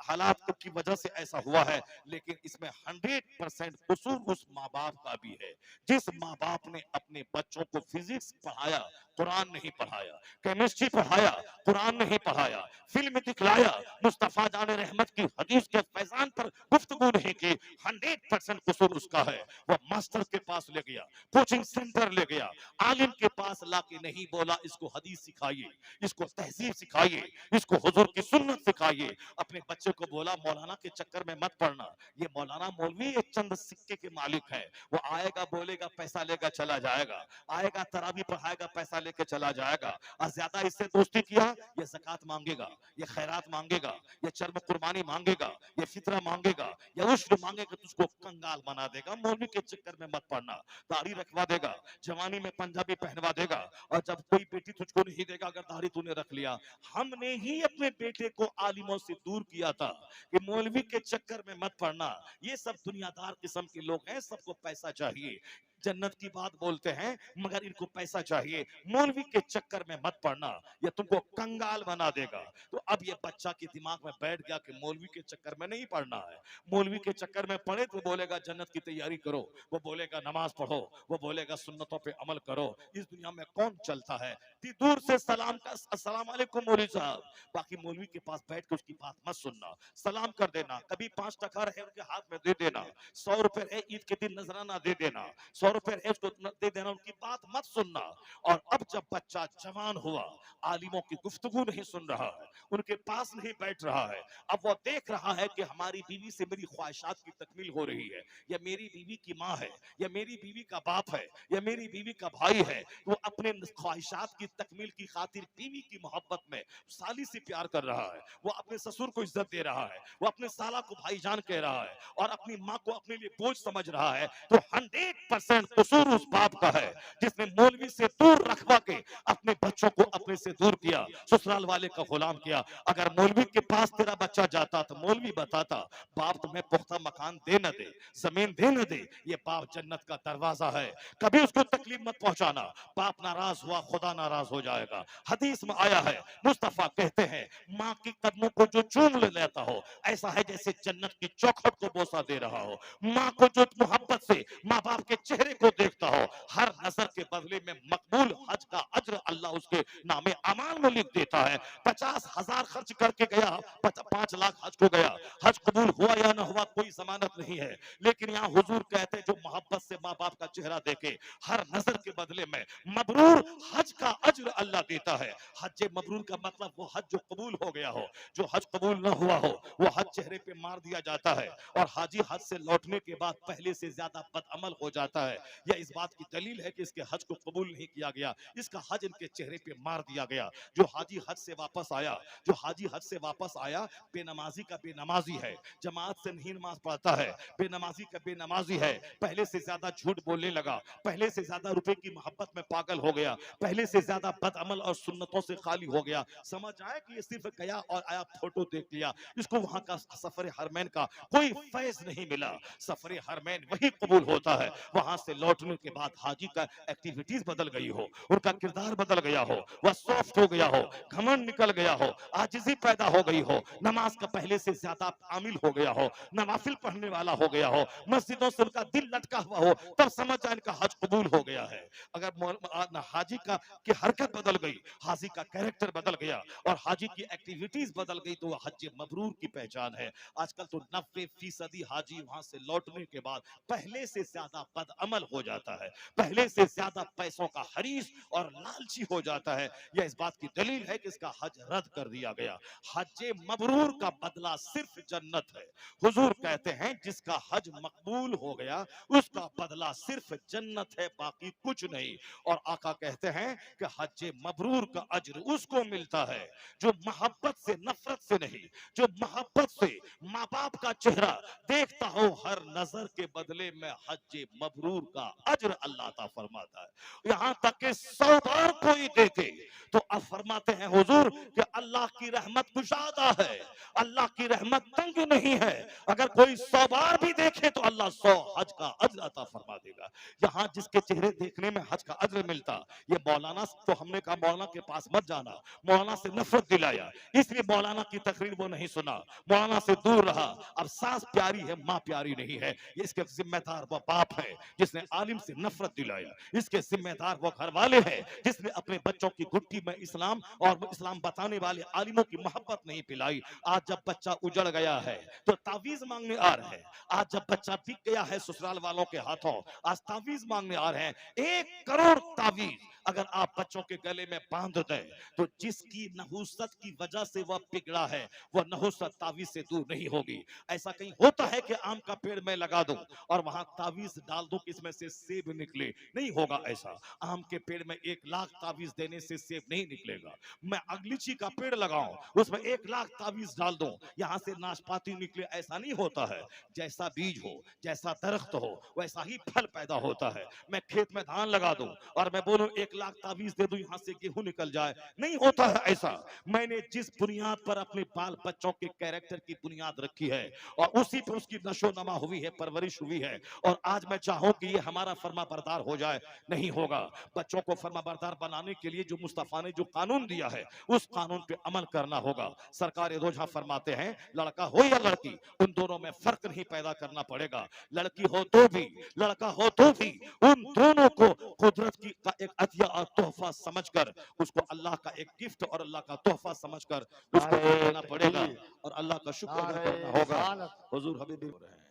हालात की वजह से ऐसा हुआ है, लेकिन इसमें 100% कसूर उस माँ बाप का भी है जिस माँ बाप ने अपने बच्चों को फिजिक्स पढ़ाया, कुरान नहीं पढ़ाया, केमिस्ट्री पढ़ाया, कुरान नहीं पढ़ाया, फिल्म दिखलाया, मुस्तफा जान रहमत की हदीस के फैजान पर गुफ्तगू नहीं की, 100% कसूर उसका है। वो मास्टर के पास ले गया, कोचिंग सेंटर ले गया, आलिम के पास लाके नहीं बोला इसको हदीस सिखाइए, इसको तहजीब सिखाइए, इसको हुजूर की सुन्नत सिखाइए। अपने बच्चे को बोला मौलाना के चक्कर में मत पड़ना, ये मौलाना मौलवी एक चंद सिक्के के मालिक है, वो आएगा बोलेगा पैसा लेगा चला जाएगा, आएगा तरावी पढ़ाएगा पैसा लेके चला जाएगा, और ज्यादा इससे दोस्ती किया ये ज़कात मांगेगा, ये खैरात मांगेगा, ये चर्म कुर्बानी मांगेगा, ये फितरा मांगेगा, ये उश्र मांगेगा, तुझको कंगाल बना देगा। मौलवी के चक्कर में मत पड़ना, दाढ़ी रखवा देगा, जवानी में पंजाबी पहनवा देगा, और जब कोई बेटी तुझको नहीं देगा अगर दाढ़ी तूने रख लिया। हमने ही अपने बेटे को आलिमों से दूर किया था कि मौलवी के चक्कर में मत पड़ना, ये सब दुनियादार किस्म के लोग हैं, सबको पैसा चाहिए, जन्नत की बात बोलते हैं मगर इनको पैसा चाहिए, मौलवी के चक्कर में मत पड़ना, ये तुमको कंगाल बना देगा। तो अब ये बच्चा के दिमाग में बैठ गया कि मौलवी के चक्कर में नहीं पढ़ना है, मौलवी के चक्कर में पढ़े तो बोलेगा जन्नत की तैयारी करो, वो बोलेगा नमाज पढ़ो, वो बोलेगा सुन्नतों पे अमल करो। इस दुनिया में कौन चलता है? दूर से सलाम का अस्सलाम वालेकुम मौलवी साहब, बाकी मौलवी के पास बैठ के उसकी बात मत सुनना, सलाम कर देना, कभी 5 टका है उनके हाथ में दे देना, 100 रुपए है ईद के दिन नजराना दे देना, 100 रुपए है उसको दे देना, उनकी बात मत सुनना। और अब जब बच्चा जवान हुआ, आलिमों की गुफ्तगू नहीं सुन रहा है, उनके पास नहीं बैठ रहा है, अब वो देख रहा है कि हमारी बीवी से मेरी ख्वाहिशात की तकमील हो रही है, या मेरी बीवी की माँ है, या मेरी बीवी का बाप है, या मेरी बीवी का भाई है, वो अपने ख्वाहिशात की तकमील की खातिर बीवी की मोहब्बत में साली से प्यार कर रहा है, वो अपने ससुर को इज्जत दे रहा है, वो अपने साला को भाईजान कह रहा है, और अपनी माँ को अपने लिए बोझ समझ रहा है। तो 100% कसूर उस बाप का है जिसने मौलवी से दूर रखवा के अपने बच्चों को अपने से दूर किया, ससुराल वाले का गुलाम किया। अगर मौलवी के पास तेरा बच्चा जाता तो मौलवी बताता बाप तुम्हें पुख्ता मकान दे न दे, जमीन दे न दे, ये बाप जन्नत का दरवाजा है, कभी उसको तकलीफ मत पहुंचाना, बाप नाराज हुआ खुदा नाराज हो जाएगा। हदीस में आया है, मुस्तफा कहते हैं माँ के कदमों को जो चूम लेता हो ऐसा है जैसे जन्नत की चौखट को बोसा दे रहा हो। माँ को जो मोहब्बत से माँ बाप के चेहरे को देखता हो, हर नजर के बदले में मकबूल हज का अज्र अल्लाह उसके नामे अमाल में लिख देता है। 50,000 खर्च करके गया, 5 लाख हज को गया, हज कबूल हुआ या ना हुआ कोई जमानत नहीं है, लेकिन यहाँ हुजूर कहते जो मोहब्बत से माँ बाप का चेहरा देखे, हर नजर के बदले में मबरूर हज का अज्र अल्लाह देता है। हज मबरूर का मतलब वो हज जो कबूल हो गया हो, जो हज कबूल ना हुआ हो वो हज चेहरे पे मार दिया जाता है, और हाजी हज से लौटने के बाद पहले से ज्यादा बदअमल हो जाता है। यह इस बात की दलील है कि इसके हज को कबूल नहीं किया गया, इसका हज इनके चेहरे पे मार दिया गया। जो हाजी हज से वापस आया, जो हाजी हज से वापस आया, बेनमाजी का बेनमाजी है, जमात से नहीं नमाज पढ़ता है, बेनमाजी का बेनमाजी है, पहले से ज्यादा झूठ बोलने लगा, पहले से ज्यादा रुपए की मोहब्बत में पागल हो गया, पहले से ज्यादा बदअमल और सुन्नतों से खाली हो गया। समझ आया कि ये सिर्फ गया और आया फोटो देख लिया, इसको वहां का सफर हरमैन का कोई फैज नहीं मिला। सफर हरमैन वही कबूल होता है वहां से लौटने के बाद हाजी का एक्टिविटीज बदल गई हो, उनका किरदार बदल गया हो, वह सॉफ्ट हो गया हो, घमंड निकल गया हो, आजिज़ी पैदा हो गई हो, नमाज का पहले से ज्यादा आमिल हो गया हो, नवाफिल पढ़ने वाला हो गया हो, मस्जिदों से उनका दिल लटका हुआ हो, तब समझ जाए इनका हज कबूल हो गया है। अगर हाजी का की हरकत बदल गई, हाजी का कैरेक्टर बदल गया और हाजी की एक्टिविटीज बदल गई तो वह हज मबरूर की पहचान है। आजकल तो 90% हाजी वहां से लौटने के बाद पहले से ज्यादा बदअमल हो जाता है, पहले से ज्यादा पैसों का हरीस और लालची हो जाता है। यह इस बात की दलील है कि इसका हज रद्द कर दिया गया। हज मबरूर का बदला सिर्फ जन्नत है। हुजूर कहते हैं जिसका हज मकबूल हो गया उसका बदला सिर्फ जन्नत है, बाकी कुछ नहीं। और आका कहते हैं कि हज मबरूर का अज्र उसको मिलता है जो मोहब्बत से, नफरत से नहीं, जो मोहब्बत से माँ बाप का चेहरा देखता हो, हर नजर के बदले में हज मबरूर का अज्र अल्लाह ता फरमाता है। यहाँ तक कि 100 बार कोई देखे तो अब फरमाते हैं हुजूर कि अल्लाह की रहमत कुशादा है, अल्लाह की रहमत तंग नहीं है। अगर कोई 100 बार भी देखे तो अल्लाह 100 हज का अज्र अता फरमा देगा। यहाँ जिसके चेहरे देखने में हज का अज्र मिलता, ये मौलाना तो हमने कहा मौलाना के पास मत जाना, मौलाना से नफरत दिलाया, इसलिए मौलाना की तकरीर वो नहीं सुना, मौलाना से दूर रहा। अब सास प्यारी है, माँ प्यारी नहीं है, इसके जिम्मेदार वो बाप है जिसने जिसने आलिम से नफरत दिलाया, इसके जिम्मेदार वो घर वाले हैं जिसने अपने बच्चों की गुट्टी में इस्लाम और इस्लाम बताने वाले आलिमों की मोहब्बत नहीं पिलाई। आज जब बच्चा उजड़ गया है तो तावीज मांगने आ रहे हैं। आज जब बच्चा बिक गया है ससुराल वालों के हाथों, आज तावीज मांगने आ रहे हैं। 1 करोड़ तावीज अगर आप बच्चों के गले में बांध दें तो जिसकी नहुसत की वजह से वह बिगड़ा है, वह नहुसत तावीज से दूर नहीं होगी। ऐसा कहीं होता है कि आम का पेड़ मैं लगा दूं और वहां तावीज डाल दूं इसमें से सेब निकले? नहीं होगा ऐसा। आम के पेड़ में 1 लाख तावीज देने से सेब नहीं निकलेगा। मैं अगलीची का पेड़ लगाऊं, उसमें 1 लाख तावीज डाल दूं, यहां से नाशपाती निकले, ऐसा नहीं होता है। जैसा बीज हो, जैसा दरख्त हो, वैसा ही फल पैदा होता है। मैं खेत में धान लगा दूं और मैं बोलूं 1 लाख तावीज दे दूं यहां से गेहूं निकल जाए, नहीं होता है ऐसा। मैंने जिस बुनियाद पर अपने बाल बच्चों के कैरेक्टर की बुनियाद रखी है और उसी पर उसकी नशोनमा हुई है, परवरिश हुई है, और आज मैं चाहूं कि ये हमारा फर्मा बरदार हो जाए, नहीं होगा। बच्चों को फर्मा बरदार बनाने के लिए जो मुस्तफा ने जो कानून दिया है उस कानून पे अमल करना होगा। सरकार रोजा फरमाते हैं लड़का हो या लड़की, उन दोनों में फर्क नहीं पैदा करना पड़ेगा। लड़की हो तो भी, लड़का हो तो भी, उन दोनों को कुदरत की का एक अतिया और तोहफा समझकर, उसको अल्लाह का एक गिफ्ट और अल्लाह का तोहफा समझकर उसको देना पड़ेगा और अल्लाह का शुक्र अदा करना होगा। हुजूर हबीबी हो रहे हैं।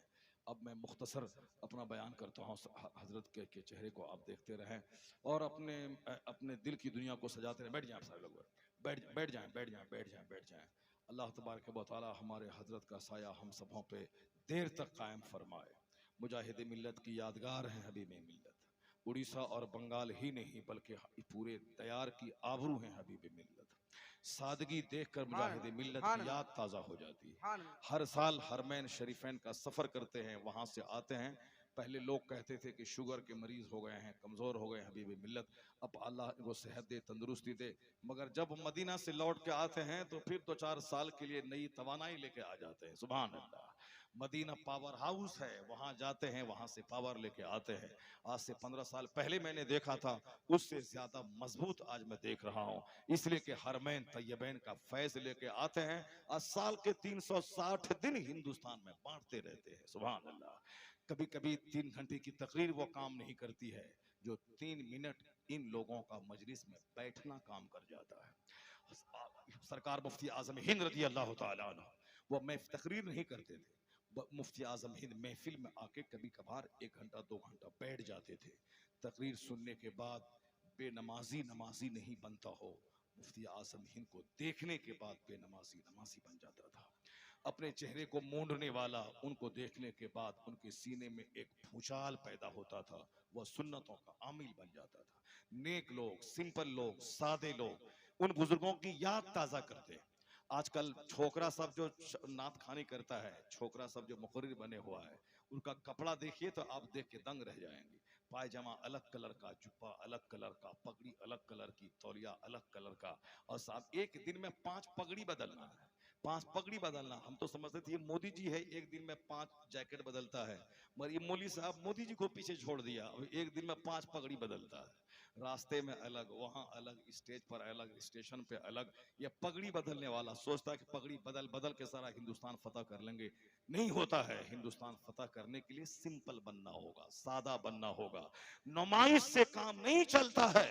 अब मैं मुख्तसर अपना बयान करता हूँ। हजरत के चेहरे को आप देखते रहें और अपने अपने दिल की दुनिया को सजाते रहें। बैठ जाएं सारे लोग, बैठ जाएं, बैठ जाएं, बैठ जाएं, बैठ जाएं। अल्लाह तबारक व तआला हमारे हजरत का साया हम सबों पे देर तक कायम फरमाए। मुजाहिद मिल्लत की यादगार हैं हबीब मिल्लत। उड़ीसा और बंगाल ही नहीं बल्कि पूरे तैयार की आबरू हैं हबीब मिल्लत। सादगी देखकर मुजाहिद मिल्लत की याद ताज़ा हो जाती है। हर साल हरमैन शरीफैन का सफ़र करते हैं, वहाँ से आते हैं। पहले लोग कहते थे कि शुगर के मरीज हो गए हैं, कमज़ोर हो गए हबीब मिल्लत, अब अल्लाह इनको सेहत दे, तंदुरुस्ती दे। मगर जब मदीना से लौट के आते हैं तो फिर 2-4 साल के लिए नई तवानाई लेके आ जाते हैं। सुभान अल्लाह। मदीना पावर हाउस है, वहां जाते हैं, वहां से पावर लेके आते हैं। आज से 15 साल पहले मैंने देखा था, उससे ज्यादा मजबूत आज मैं देख रहा हूं, इसलिए कि हरमैन तैयबैन का फैज लेके आते हैं और साल के 360 दिन हिंदुस्तान में बांटते रहते हैं। सुभान अल्लाह। कभी कभी 3 घंटे की तकरीर वो काम नहीं करती है जो 3 मिनट इन लोगों का मजलिस में बैठना काम कर जाता है। सरकार मुफ्ती आजम हिंद रज़ी अल्लाह तआला अन्हु, वो मैं तकरीर नहीं करते थे, मुफ्ती आजम हिंद महफिल में आके कभी कभार 1 घंटा 2 घंटा बैठ जाते थे। तकरीर सुनने के बाद बेनमाजी नमाजी नहीं बनता हो, मुफ्ती आजम हिंद को देखने के बाद बेनमाजी नमाजी बन जाता था। अपने चेहरे को मूंढने वाला, उनको देखने के बाद उनके सीने में एक भूचाल पैदा होता था, वह सुन्नतों का आमिल बन जाता था। नेक लोग, सिंपल लोग, सादे लोग उन बुजुर्गों की याद ताज़ा करते। आजकल छोकरा सब जो नात खानी करता है, छोकरा सब जो मुकर्रिर बने हुआ है, उनका कपड़ा देखिए तो आप देख के दंग रह जाएंगे। पायजामा अलग कलर का, जुब्बा अलग कलर का, पगड़ी अलग कलर की, तौलिया अलग कलर का, और साहब एक दिन में 5 पगड़ी बदलना है। 5 पगड़ी बदलना, हम तो समझते थे ये मोदी जी है, एक दिन में 5 जैकेट बदलता है, मगर ये मौली साहब मोदी जी को पीछे छोड़ दिया, अब एक दिन में 5 पगड़ी बदलता है। रास्ते में अलग, वहां अलग, स्टेज पर अलग, स्टेशन पे अलग। ये पगड़ी बदलने वाला सोचता है कि पगड़ी बदल बदल के सारा हिंदुस्तान फतह कर लेंगे, नहीं होता है। हिंदुस्तान फतह करने के लिए सिंपल बनना होगा, सादा बनना होगा, नुमाइश से काम नहीं चलता है।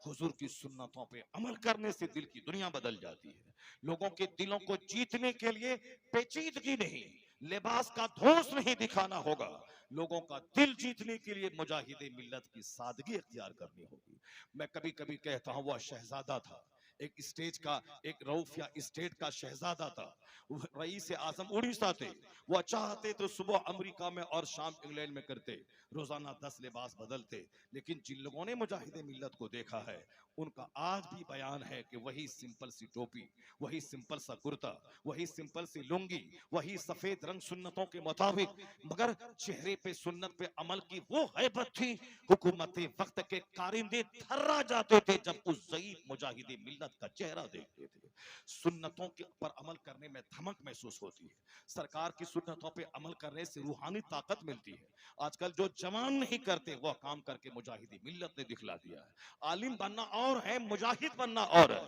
हुजूर की सुन्नतों पे अमल करने से दिल की दुनिया बदल जाती है। लोगों के दिलों को जीतने के लिए पेचीदगी नहीं, लिबास का धोस नहीं दिखाना होगा। लोगों का दिल जीतने के लिए मुजाहिदे मिल्लत की सादगी इख्तियार करनी होगी। मैं कभी कभी कहता हूं वह शहजादा था, एक स्टेज का, एक रऊफ या स्टेट का शहजादा था। रईस आजम उड़ीसा थे, वह चाहते तो सुबह अमेरिका में और शाम इंग्लैंड में करते, रोजाना 10 लिबास बदलते। लेकिन जिन लोगों ने मुजाहिदे मिल्लत को देखा है, उनका आज भी बयान है कि वही सिंपल सी टोपी, वही सिंपल सा कुर्ता, वही सिंपल सी लुंगी, वही सफेद रंग सुन्नतों के मुताबिक, मगर चेहरे पे सुन्नत पे अमल की वो हैबत थी, हुकूमत वक्त के कारिंदे थर्रा जाते थे जब उस ज़ईफ मुजाहिदे मिल्लत का चेहरा देखते थे। सुन्नतों के पर अमल करने में धमक महसूस होती है, सरकार की सुन्नतों पे अमल करने से रूहानी ताकत मिलती है। आजकल जो जवान नहीं करते वह काम करके मुजाहिदी मिल्लत ने दिखला दिया है। आलिम बनना और है, मुजाहिद बनना और है।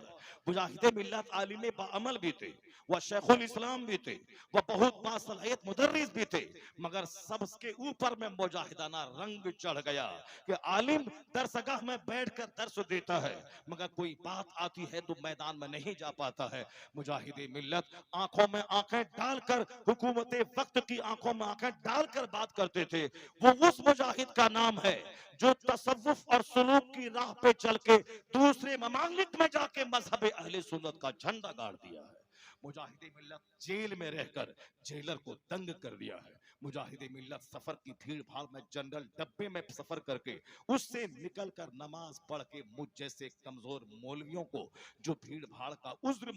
मुजाहिद मिल्लत आलिम बाअमल भी थे, वह शेखुल इस्लाम भी थे, वह बहुत बासलाहियत मुदर्रिस भी थे, मगर सबके ऊपर में मुजाहिदाना रंग चढ़ गया कि आलिम दरसगाह में बैठकर दर्स देता है, मगर कोई बात आती है तो मैदान में नहीं जा पाता है। मुजाहिद मिल्लत आंखों में आंखें डालकर, हुकूमत वक्त की आंखों में आंखें डालकर बात करते थे। वो उस मुजाहिद का नाम है जो तसव्वुफ और सुलूक की राह पे चल के दूसरे ममालिक में जाके मजहब अहले सुन्नत का झंडा गाड़ दिया है। मुजाहिद मिल्लत जेल में रहकर जेलर को दंग कर दिया है। मुजाहिद मिल्लत सफर की भीड़ भाड़ में जनरल डब्बे में सफर करके उससे निकलकर नमाज पढ़ के मुझ जैसे कमजोर मौलवियों को जो भीड़ भाड़ का उज्र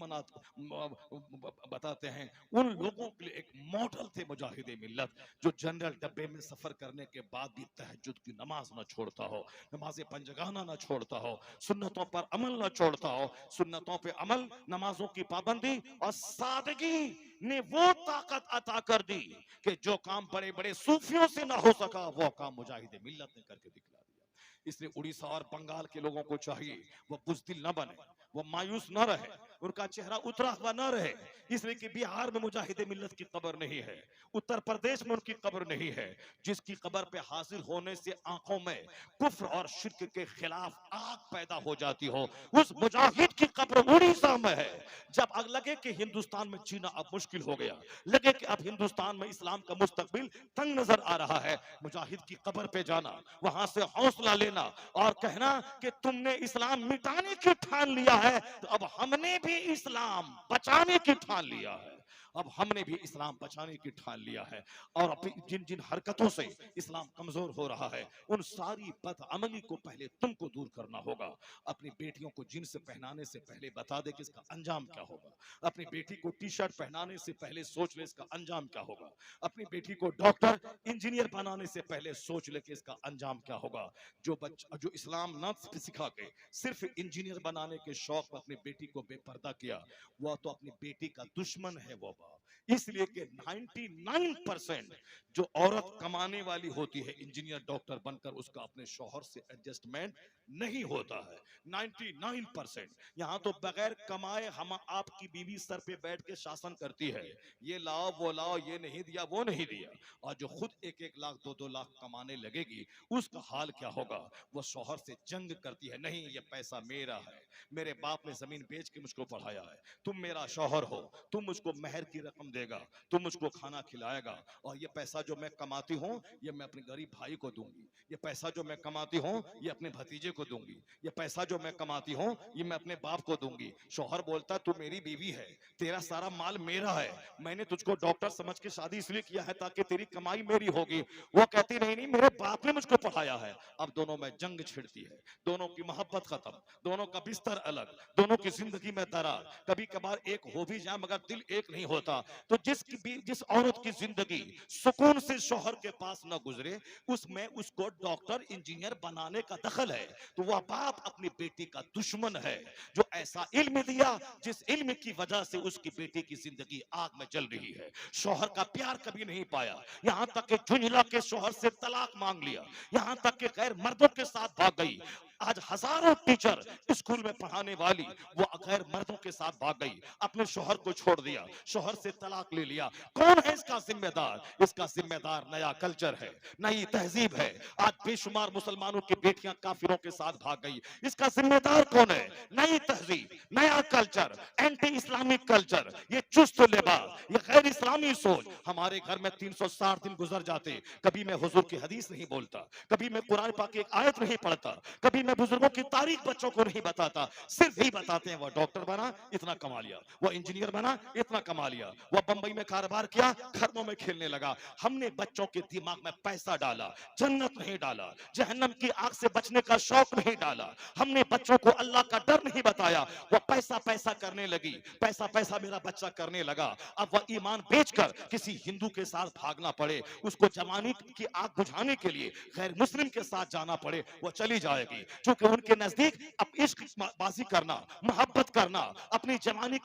बताते हैं, उन लोगों के लिए एक मॉडल थे मुजाहिद मिल्लत, जो जनरल डब्बे में सफर करने के बाद भी तहज्जुद की नमाज न छोड़ता हो, नमाज पंजगाना न छोड़ता हो, सुन्नतों पर अमल न छोड़ता हो। सुन्नतों पे अमल, नमाजों की पाबंदी और सादगी ने वो ताकत अता कर दी कि जो काम बड़े बड़े सूफियों से ना हो सका वो काम मुजाहिद मिल्लत ने करके दिखला दिया। इसलिए उड़ीसा और बंगाल के लोगों को चाहिए वो बुज़दिल न बने, वो मायूस न रहे, उनका चेहरा उतरा हुआ न रहे। इसलिए कि बिहार में मुजाहिद मिल्लत की कब्र नहीं है, उत्तर प्रदेश में उनकी कब्र नहीं है, जिसकी कब्र पे हाजिर होने से आंखों में कुफ्र और शिर्क के खिलाफ आग पैदा हो जाती हो, उस मुजाहिद की कब्र उड़ीसा में है। जब अब लगे कि हिंदुस्तान में जीना अब मुश्किल हो गया, लगे कि अब हिंदुस्तान में इस्लाम का मुस्तकबिल तंग नजर आ रहा है, मुजाहिद की कब्र पे जाना, वहां से हौसला लेना और कहना कि तुमने इस्लाम मिटाने की ठान लिया है, तो अब हमने भी इस्लाम बचाने की ठान लिया है। अब हमने भी इस्लाम बचाने की ठान लिया है। और जिन जिन हरकतों से इस्लाम कमजोर हो रहा है, उन सारी बदअमली को पहले तुमको दूर करना होगा। अपनी बेटियों को जींस पहनाने से पहले बता दे कि इसका अंजाम क्या होगा। अपनी बेटी को टी शर्ट पहनाने से पहले सोच ले इसका अंजाम क्या होगा। अपनी बेटी को डॉक्टर इंजीनियर बनाने से पहले सोच ले कि इसका अंजाम क्या होगा। जो इस्लाम न सिखा के सिर्फ इंजीनियर बनाने के शौक पर अपनी बेटी को बेपर्दा किया, वह तो अपनी बेटी का दुश्मन है वो बाप। इसलिए कि 99% जो औरत कमाने वाली होती है इंजीनियर डॉक्टर बनकर, उसका अपने शौहर से एडजस्टमेंट नहीं होता है। 99% यहाँ तो बगैर कमाए हम आपकी बीवी सर पे बैठ के शासन करती है, ये लाओ वो लाओ, ये नहीं दिया वो नहीं दिया। और जो खुद 1-1 लाख 2-2 लाख कमाने लगेगी, उसका हाल क्या होगा। वो शौहर से जंग करती है, नहीं ये पैसा मेरा है, मेरे बाप ने जमीन बेच के मुझको पढ़ाया है, तुम मेरा शौहर हो, तुम मुझको मेहर की रकम देगा, तुम मुझको खाना खिलाएगा, और ये पैसा जो मैं कमाती हूँ ये मैं अपने गरीब भाई को दूंगी, ये पैसा जो मैं कमाती हूँ ये अपने भतीजे को दूंगी, ये पैसा जो मैं कमाती हूँ ये मैं अपने बाप को दूंगी। शौहर बोलता तू मेरी बीवी है, तेरा सारा माल मेरा है, मैंने तुझको डॉक्टर समझ के शादी इसलिए किया है ताकि तेरी कमाई मेरी होगी। वो कहती नहीं नहीं मेरे बाप ने मुझको पढ़ाया है। अब दोनों में जंग छिड़ती है, दोनों की मोहब्बत खत्म, दोनों का बिस्तर अलग, दोनों की जिंदगी में दरार। कभी कभार एक हो भी जाए मगर दिल एक नहीं होता। तो जिस औरत की जिंदगी सुकून से शौहर के पास न गुजरे, उसमें उसको डॉक्टर इंजीनियर बनाने का दखल है, तो वह बाप अपनी बेटी का दुश्मन है जो ऐसा इल्म दिया जिस इल्म की वजह से उसकी बेटी की जिंदगी आग में जल रही है। शौहर का प्यार कभी नहीं पाया, यहां तक कि झुंझला के शौहर से तलाक मांग लिया, यहां तक कि गैर मर्दों के साथ भाग गई। आज हजारों टीचर स्कूल में पढ़ाने वाली वो गैर मर्दों के साथ भाग गई, अपने शौहर को छोड़ दिया, शौहर से तलाक ले लिया। कौन है इसका जिम्मेदार? इसका जिम्मेदार नया कल्चर है, नई तहजीब है। आज बेशुमार मुसलमानों की बेटियां काफिरों के साथ भाग गई, इसका जिम्मेदार कौन है? नई तहजीब, नया कल्चर, एंटी इस्लामिक कल्चर, ये चुस्त लिबास, ये गैर इस्लामी सोच। हमारे घर में 360 दिन गुजर जाते, कभी मैं हुजूर की हदीस नहीं बोलता, कभी मैं कुरान पाक की एक आयत नहीं पढ़ता, कभी मैं बुजुर्गों की तारीख बच्चों को नहीं बताता। सिर्फ ही बताते हैं वो डॉक्टर बना इतना कमा लिया, वो इंजीनियर बना इतना कमा लिया, वो बंबई में कारोबार किया, खरबों में खेलने लगा। हमने बच्चों के दिमाग में पैसा डाला, जन्नत नहीं डाला, जहन्नम की आग से बचने का शौक नहीं डाला। हमने बच्चों को अल्लाह का डर नहीं बताया, वो पैसा पैसा करने लगी, पैसा पैसा मेरा बच्चा करने लगा। अब वह ईमान बेचकर किसी हिंदू के साथ भागना पड़े, उसको जवानी की आग बुझाने के लिए गैर मुस्लिम के साथ जाना पड़े, वो चली जाएगी। क्योंकि उनके नजदीक अब इश्क बाजी करना, मोहब्बत करना, अपनी जवानी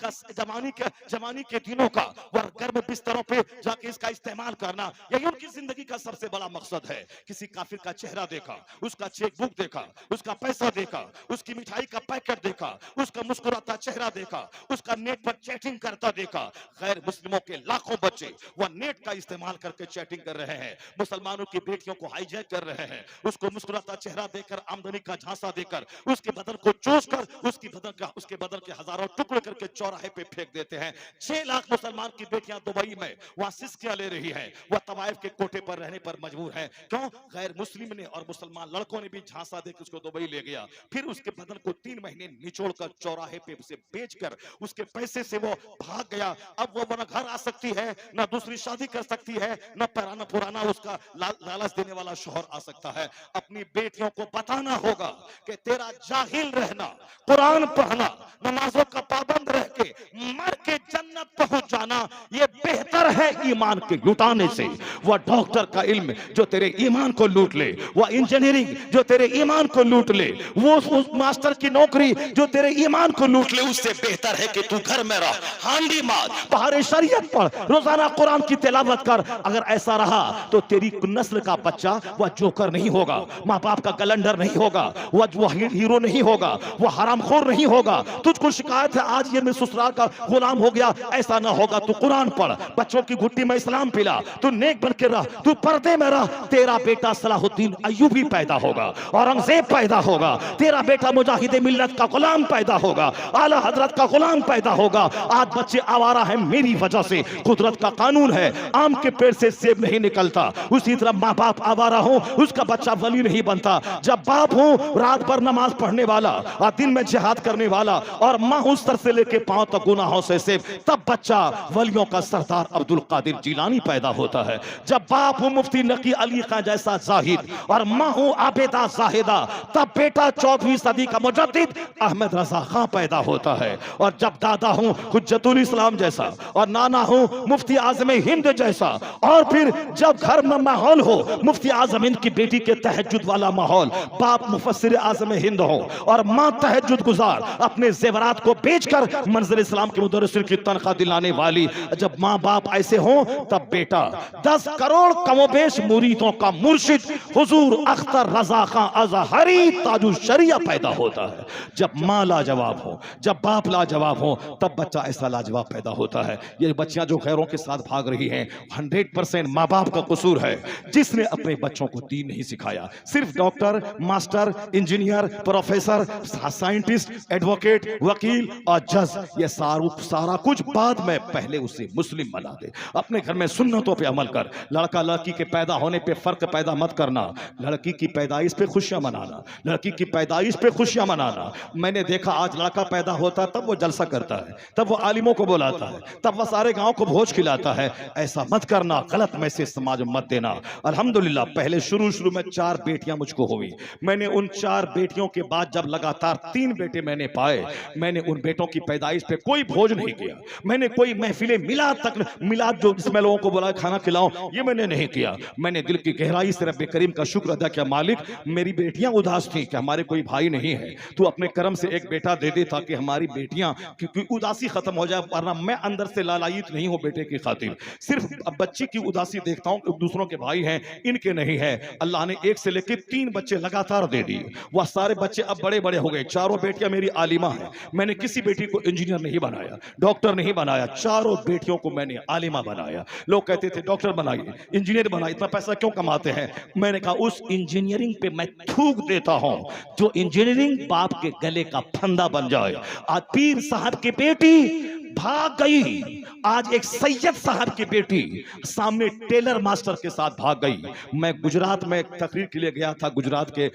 के दिनों का वह गर्म बिस्तरों पे जाके इसका इस्तेमाल करना, यही उनकी जिंदगी का सबसे बड़ा मकसद है। किसी काफिर का चेहरा देखा, उसका चेक बुक देखा, उसका पैसा देखा, उसकी मिठाई का पैकेट देखा, उसका मुस्कुराता चेहरा देखा, उसका नेट पर चैटिंग करता देखा। गैर मुस्लिमों के लाखों बच्चे वह नेट का इस्तेमाल करके चैटिंग कर रहे हैं, मुसलमानों की बेटियों को हाईजैक कर रहे हैं, उसको मुस्कुराता चेहरा देकर, आमदनी का झांसा देकर, उसके बदन को चूस कर उसके बदन के हजारों टुकड़े करके चौराहे पे फेंक देते हैं। 6 लाख मुसलमान की बेटियां दुबई में वहां सिस्कियां ले रही हैं, वह तवाइफ के कोटे पर रहने पर मजबूर है। क्यों? गैर मुस्लिम ने और मुसलमान लड़कों ने भी झांसा देकर उसको दुबई ले गया, फिर उसके बदन को 3 महीने निचोड़कर चौराहे पे उसे बेचकर उसके पैसे से वो भाग गया। अब वो न घर आ सकती है, न दूसरी शादी कर सकती है, न पुराना उसका लालच देने वाला शौहर आ सकता है। अपनी बेटियों को बताना होगा कि तेरा जाहिल रहना, कुरान पढ़ना, नमाजों का पाबंद रह के मर के जन्नत पहुंच जाना ये बेहतर है ईमान के लुटाने से। वह डॉक्टर का इल्म जो तेरे ईमान को लूट ले, वह इंजीनियरिंग जो तेरे ईमान को लूट ले, वो उस मास्टर की नौकरी जो तेरे ईमान को लूट ले, उससे बेहतर है कि तू घर में रह, हांडी मार, पहाड़े शरीयत पढ़, रोजाना कुरान की तिलावत कर। अगर ऐसा रहा तो तेरी नस्ल का बच्चा वह जोकर नहीं होगा, माँ बाप का कैलेंडर नहीं होगा, वह हीरो नहीं होगा, वह हरामखोर नहीं होगा। तुझको शिकायत है आज ये मैं ससुराल का गुलाम हो गया, ऐसा ना होगा। तू कुरान पढ़, बच्चों की घुट्टी में इस्लाम पिला, तू नेक बन के रह, तू पर्दे में रह। तेरा बेटा सलाहुद्दीन अय्यूबी पैदा होगा, औरंगजेब पैदा होगा, तेरा बेटा मुजाहिदे मिल्लत का गुलाम पैदा होगा, आला हजरत का गुलाम पैदा होगा। आज बच्चे आवारा हैं मेरी वजह से। कुदरत का कानून है, आम के पेड़ से सेब नहीं निकलता, उसी तरह माँ बाप आवारा हो उसका बच्चा वली नहीं बनता। जब बाप हो रात भर नमाज पढ़ने वाला और दिन में जिहाद करने वाला और माँ उस सर से लेके पांव तक गुनाहों से सेब, तब बच्चा वलियों का सरदार अब्दुल कादिर जिलानी पैदा होता है। जब बाप हो मुफ्ती नकी अली खां जैसा जाहिद और माँ हो आबेदा जाहिदा, तब बेटा 14वीं सदी का मुजद्दिद अहमद रजा खां पैदा होता है। और जब दादा हूं हुज्जतुल इस्लाम जैसा और नाना हूं मुफ्ती आजम हिंद जैसा, और फिर जब घर में माहौल हो मुफ्ती आजम हिंद की बेटी के तहज्जुद वाला माहौल, बाप मुफस्सिर आजम हिंद हो और माँ तहज्जुद गुजार, अपने जेवरात को बेचकर मंज़िल इस्लाम के मुदर्रिसिन की तनख्वाह दिलाने वाली, जब माँ बाप ऐसे हो तब बेटा 10 करोड़ कमोबेश मुरीदों का मुर्शिद हुजूर अख्तर रजा खां अज़हरी ताजु शरिया पैदा होता है। जब माँ लाजवाब हो, जब बाप लाजवाब हो, तब बच्चा ऐसा लाजवाब पैदा होता है। ये बच्चियां जो गैरों के साथ भाग रही हैं 100% माँ बाप का कसूर है, जिसने अपने बच्चों को दीन नहीं सिखाया। सिर्फ doctor, master, engineer, professor, scientist, advocate, वकील और जज, ये सारा कुछ बाद में, पहले उसे मुस्लिम बना दे। अपने घर में सुन्नतों पे अमल कर। लड़का लड़की के पैदा होने पे फर्क पैदा मत करना, लड़की की पैदाइश पे खुशियां मनाना, लड़की की पैदाइश पे खुशियां मनाना। मैंने देखा आज लड़का पैदा होता है तब वो जलसा करता है, तब वो आलिमों को बुलाता है, तब वो सारे गांव को भोज खिलाता है। ऐसा मत करना, गलत मैसेज समाज में मत देना। अल्हम्दुलिल्लाह पहले शुरू में 4 बेटियां मुझको हुई। मैंने उन 4 बेटियों के बाद जब लगातार 3 बेटे मैंने पाए, मैंने उन बेटों की पैदाइश पे कोई भोज नहीं किया, मैंने कोई महफिले मिलाद जो जिसमें लोगों को बुलाया खाना खिलाओ, ये मैंने नहीं किया। मैंने दिल की गहराई से रब्बे करीम का शुक्र अदा किया, मालिक मेरी बेटियां उदास थी कि हमारे कोई भाई नहीं है, तू अपने करम से एक बेटा दे दे ताकि हमारी बेटियां क्योंकि उदासी खत्म हो जाए, वरना मैं अंदर से लालायित नहीं हूं बेटे की खातिर। सिर्फ बच्ची की उदासी देखता हूं, दूसरों के भाई हैं इनके नहीं है। अल्लाह ने 1 से लेकर 3 बच्चे लगातार दे दिए, वह सारे बच्चे अब बड़े बड़े हो गए। 4 बेटियां मेरी आलिमा है। मैंने किसी बेटी को इंजीनियर नहीं बनाया, डॉक्टर नहीं बनाया, 4 बेटियों को मैंने आलिमा बनाया। लोग कहते थे डॉक्टर बनाइए, इंजीनियर बनाइए, इतना पैसा क्यों कमाते हैं? मैंने कहा उस इंजीनियरिंग पे मैं थूक देता हूं जो इंजीनियरिंग बाप के गले का फंदा बन जाए। आज पीर साहब की बेटी भाग गई, आज एक सैयद साहब की बेटी सामने टेलर मास्टर के साथ भाग गई। मैं गुजरात में एक तकरीर के लिए गया था, गुजरात के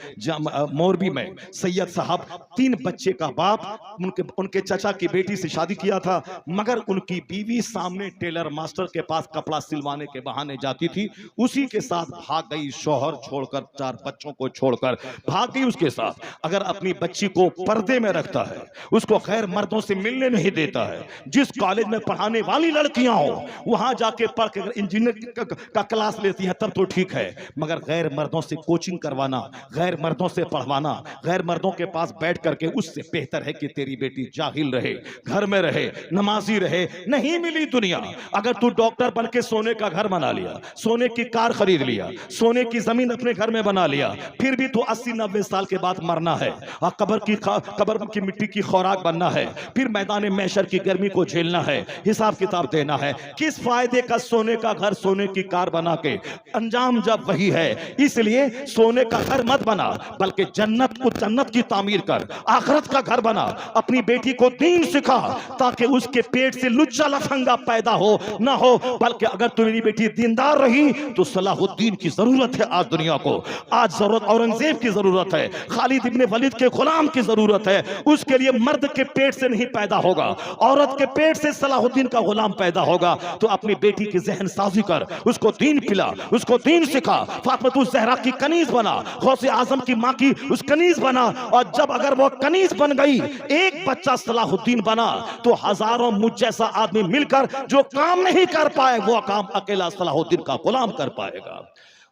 मोरबी में। सैयद साहब 3 बच्चे का बाप, उनके चाचा की बेटी से शादी किया था, मगर उनकी बीवी सामने टेलर मास्टर के पास कपड़ा सिलवाने के बहाने जाती थी, उसी के साथ भाग गई। शौहर छोड़कर, 4 बच्चों को छोड़कर भाग गई उसके साथ। अगर अपनी बच्ची को पर्दे में रखता है, उसको खैर मर्दों से मिलने नहीं देता है, जिस कॉलेज में पढ़ाने वाली लड़कियां हो वहां जाके पढ़ के अगर इंजीनियर का क्लास लेती हैं तब तो ठीक है, मगर गैर मर्दों से कोचिंग करवाना, गैर मर्दों से पढ़वाना, गैर मर्दों के पास बैठ करके, उससे बेहतर है कि तेरी बेटी जाहिल रहे, घर में रहे, नमाजी रहे। नहीं मिली दुनिया। अगर तू डॉक्टर बन के सोने का घर बना लिया, सोने की कार खरीद लिया, सोने की जमीन अपने घर में बना लिया, फिर भी तो 80-90 साल के बाद मरना है और कब्र की मिट्टी की खुराक बनना है, फिर मैदान महशर की गर्मी को झेलना है, हिसाब किताब देना है। किस फायदे का सोने का घर, सोने की कार बना के? अंजाम जब वही है। इसलिए सोने का घर मत बना, बल्कि जन्नत की तामीर कर, आखिरत का घर बना। अपनी बेटी को दीन सिखा ताकि उसके पेट से लुच्चा लफंगा पैदा हो ना हो, बल्कि अगर तुम्हारी बेटी दीनदार रही तो सलाहुद्दीन की जरूरत है आज दुनिया को। आज जरूरत औरंगजेब की जरूरत है, खालिद इब्ने वलीद के गुलाम की जरूरत है। उसके लिए मर्द के पेट से नहीं पैदा होगा, औरत के पेट से सलाहुद्दीन का गुलाम पैदा होगा। तो अपनी बेटी की जहन साजी कर, उसको दीन पिला, उसको दीन सिखा। फातिमा ज़हरा की कनीज बना, गौसे आजम की माँ की उस कनीज बना। और जब अगर वो कनीज बन गई, एक बच्चा सलाहुद्दीन बना, तो हजारों मुझ जैसा आदमी मिलकर जो काम नहीं कर पाए वो काम अकेला सलाहुद्दीन का गुलाम कर पाएगा।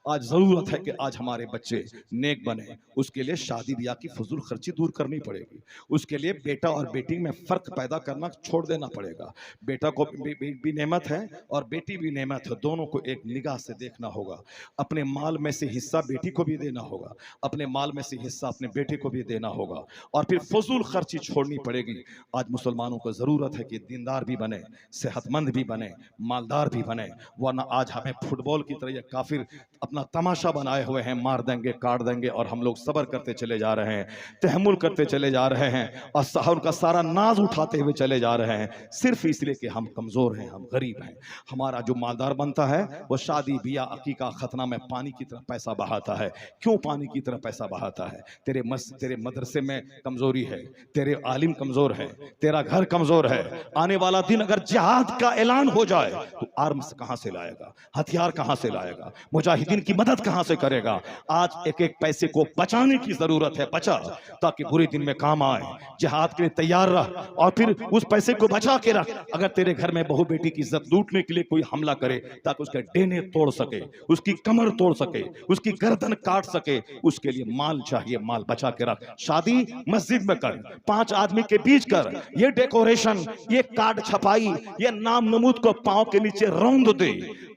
आज जरूरत है कि आज हमारे बच्चे नेक बने। उसके लिए शादी ब्याह की फजूल खर्ची दूर करनी पड़ेगी। उसके लिए बेटा और बेटी में फर्क पैदा करना छोड़ देना पड़ेगा। बेटा को भी नेमत है और बेटी भी नेमत है, दोनों को एक निगाह से देखना होगा। अपने माल में से हिस्सा बेटी को भी देना होगा, अपने माल में से हिस्सा अपने बेटे को भी देना होगा, और फिर फजूल खर्ची छोड़नी पड़ेगी। आज मुसलमानों को जरूरत है कि दीनदार भी बने, सेहतमंद भी बने, मालदार भी बने, वरना आज हमें फुटबॉल की तरह काफिर अपना तमाशा बनाए हुए हैं, मार देंगे, काट देंगे, और हम लोग सब्र करते चले जा रहे हैं, तहम्मुल करते चले जा रहे हैं, और उनका सारा नाज उठाते हुए चले जा रहे हैं, सिर्फ इसलिए कि हम कमजोर हैं, हम गरीब हैं। हमारा जो मालदार बनता है वो शादी बिया अकीका खतना में पानी की तरह पैसा बहाता है। क्यों पानी की तरह पैसा बहाता है? तेरे मदरसे में कमजोरी है, तेरे आलिम कमजोर है, तेरा घर कमजोर है। आने वाला दिन अगर जिहाद का ऐलान हो जाए तो आर्म्स कहां से लाएगा, हथियार कहां से लाएगा, मुजाहिदीन की मदद कहां से करेगा? आज एक एक पैसे को बचाने की जरूरत है। बचा ताकि बुरे दिन में काम आए। जिहाद के लिए तैयार रह और फिर उस पैसे को बचा के रख। अगर तेरे घर में बहू बेटी की इज्जत लूटने के लिए कोई हमला करे ताकि उसके डेने तोड़ सके, उसकी कमर तोड़ सके, उसकी गर्दन काट सके, उसके लिए माल चाहिए, माल बचा के रख। शादी मस्जिद में कर, 5 आदमी के बीच कर। ये डेकोरेशन, ये कार्ड छपाई, ये नाम नमूद को पांव के नीचे रौंद दे।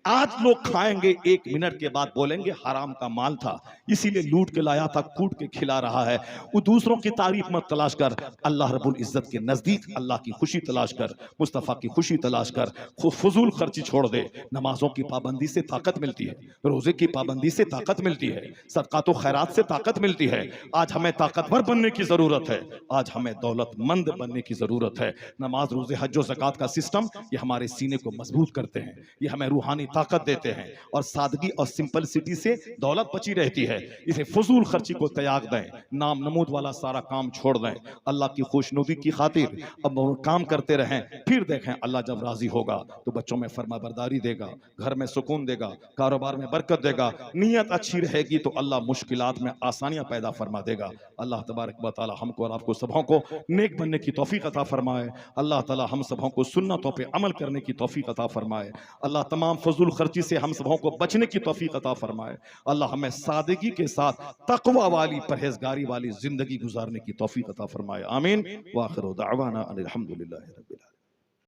आज लोग खाएंगे, 1 मिनट के बाद बोलेंगे हराम का माल था, इसीलिए लूट के लाया था, कूट के खिला रहा है। वो दूसरों की तारीफ मत तलाश कर, अल्लाह रब्बुल इज्जत के नजदीक अल्लाह की खुशी तलाश कर, मुस्तफा की खुशी तलाश कर। फजूल खर्ची छोड़ दे। नमाजों की पाबंदी से ताकत मिलती है, रोजे की पाबंदी से ताकत मिलती है, सदकात व खैरात से ताकत मिलती है। आज हमें ताकतवर बनने की जरूरत है, आज हमें दौलतमंद बनने की जरूरत है। नमाज, रोजे, हज और ज़कात का सिस्टम ये हमारे सीने को मजबूत करते हैं, ये हमें रूहानी ताकत देते हैं, और सादगी और सिंपलिसिटी से दौलत बची रहती है। इसे फजूल खर्ची को त्याग दें, नाम नमूद वाला सारा काम छोड़ दें। अल्लाह की खुशनुदी की खातिर अब वो काम करते रहें, फिर देखें अल्लाह जब राजी होगा तो बच्चों में फरमाबरदारी देगा, घर में सुकून देगा, कारोबार में बरकत देगा। नीयत अच्छी रहेगी तो अल्लाह मुश्किलात में आसानियां पैदा फरमा देगा। अल्लाह तबारक व तआला हमको और आपको सबों को नेक बनने की तौफीक अता फरमाए। अल्लाह ताला हम सबों को सुन्नतों पे अमल करने की तौफीक अता फरमाए। अल्लाह तमाम फजूल खर्ची से हम सबों को बचने की तौफीक अता फरमाए। अल्लाह हमें सादगी के साथ तकवा वाली, परहेजगारी वाली जिंदगी गुजारने की तौफीक अता फरमाए। आमीन। व आखिर दावाना अनिल हम्दुलिल्लाहि रब्बिल आलमीन।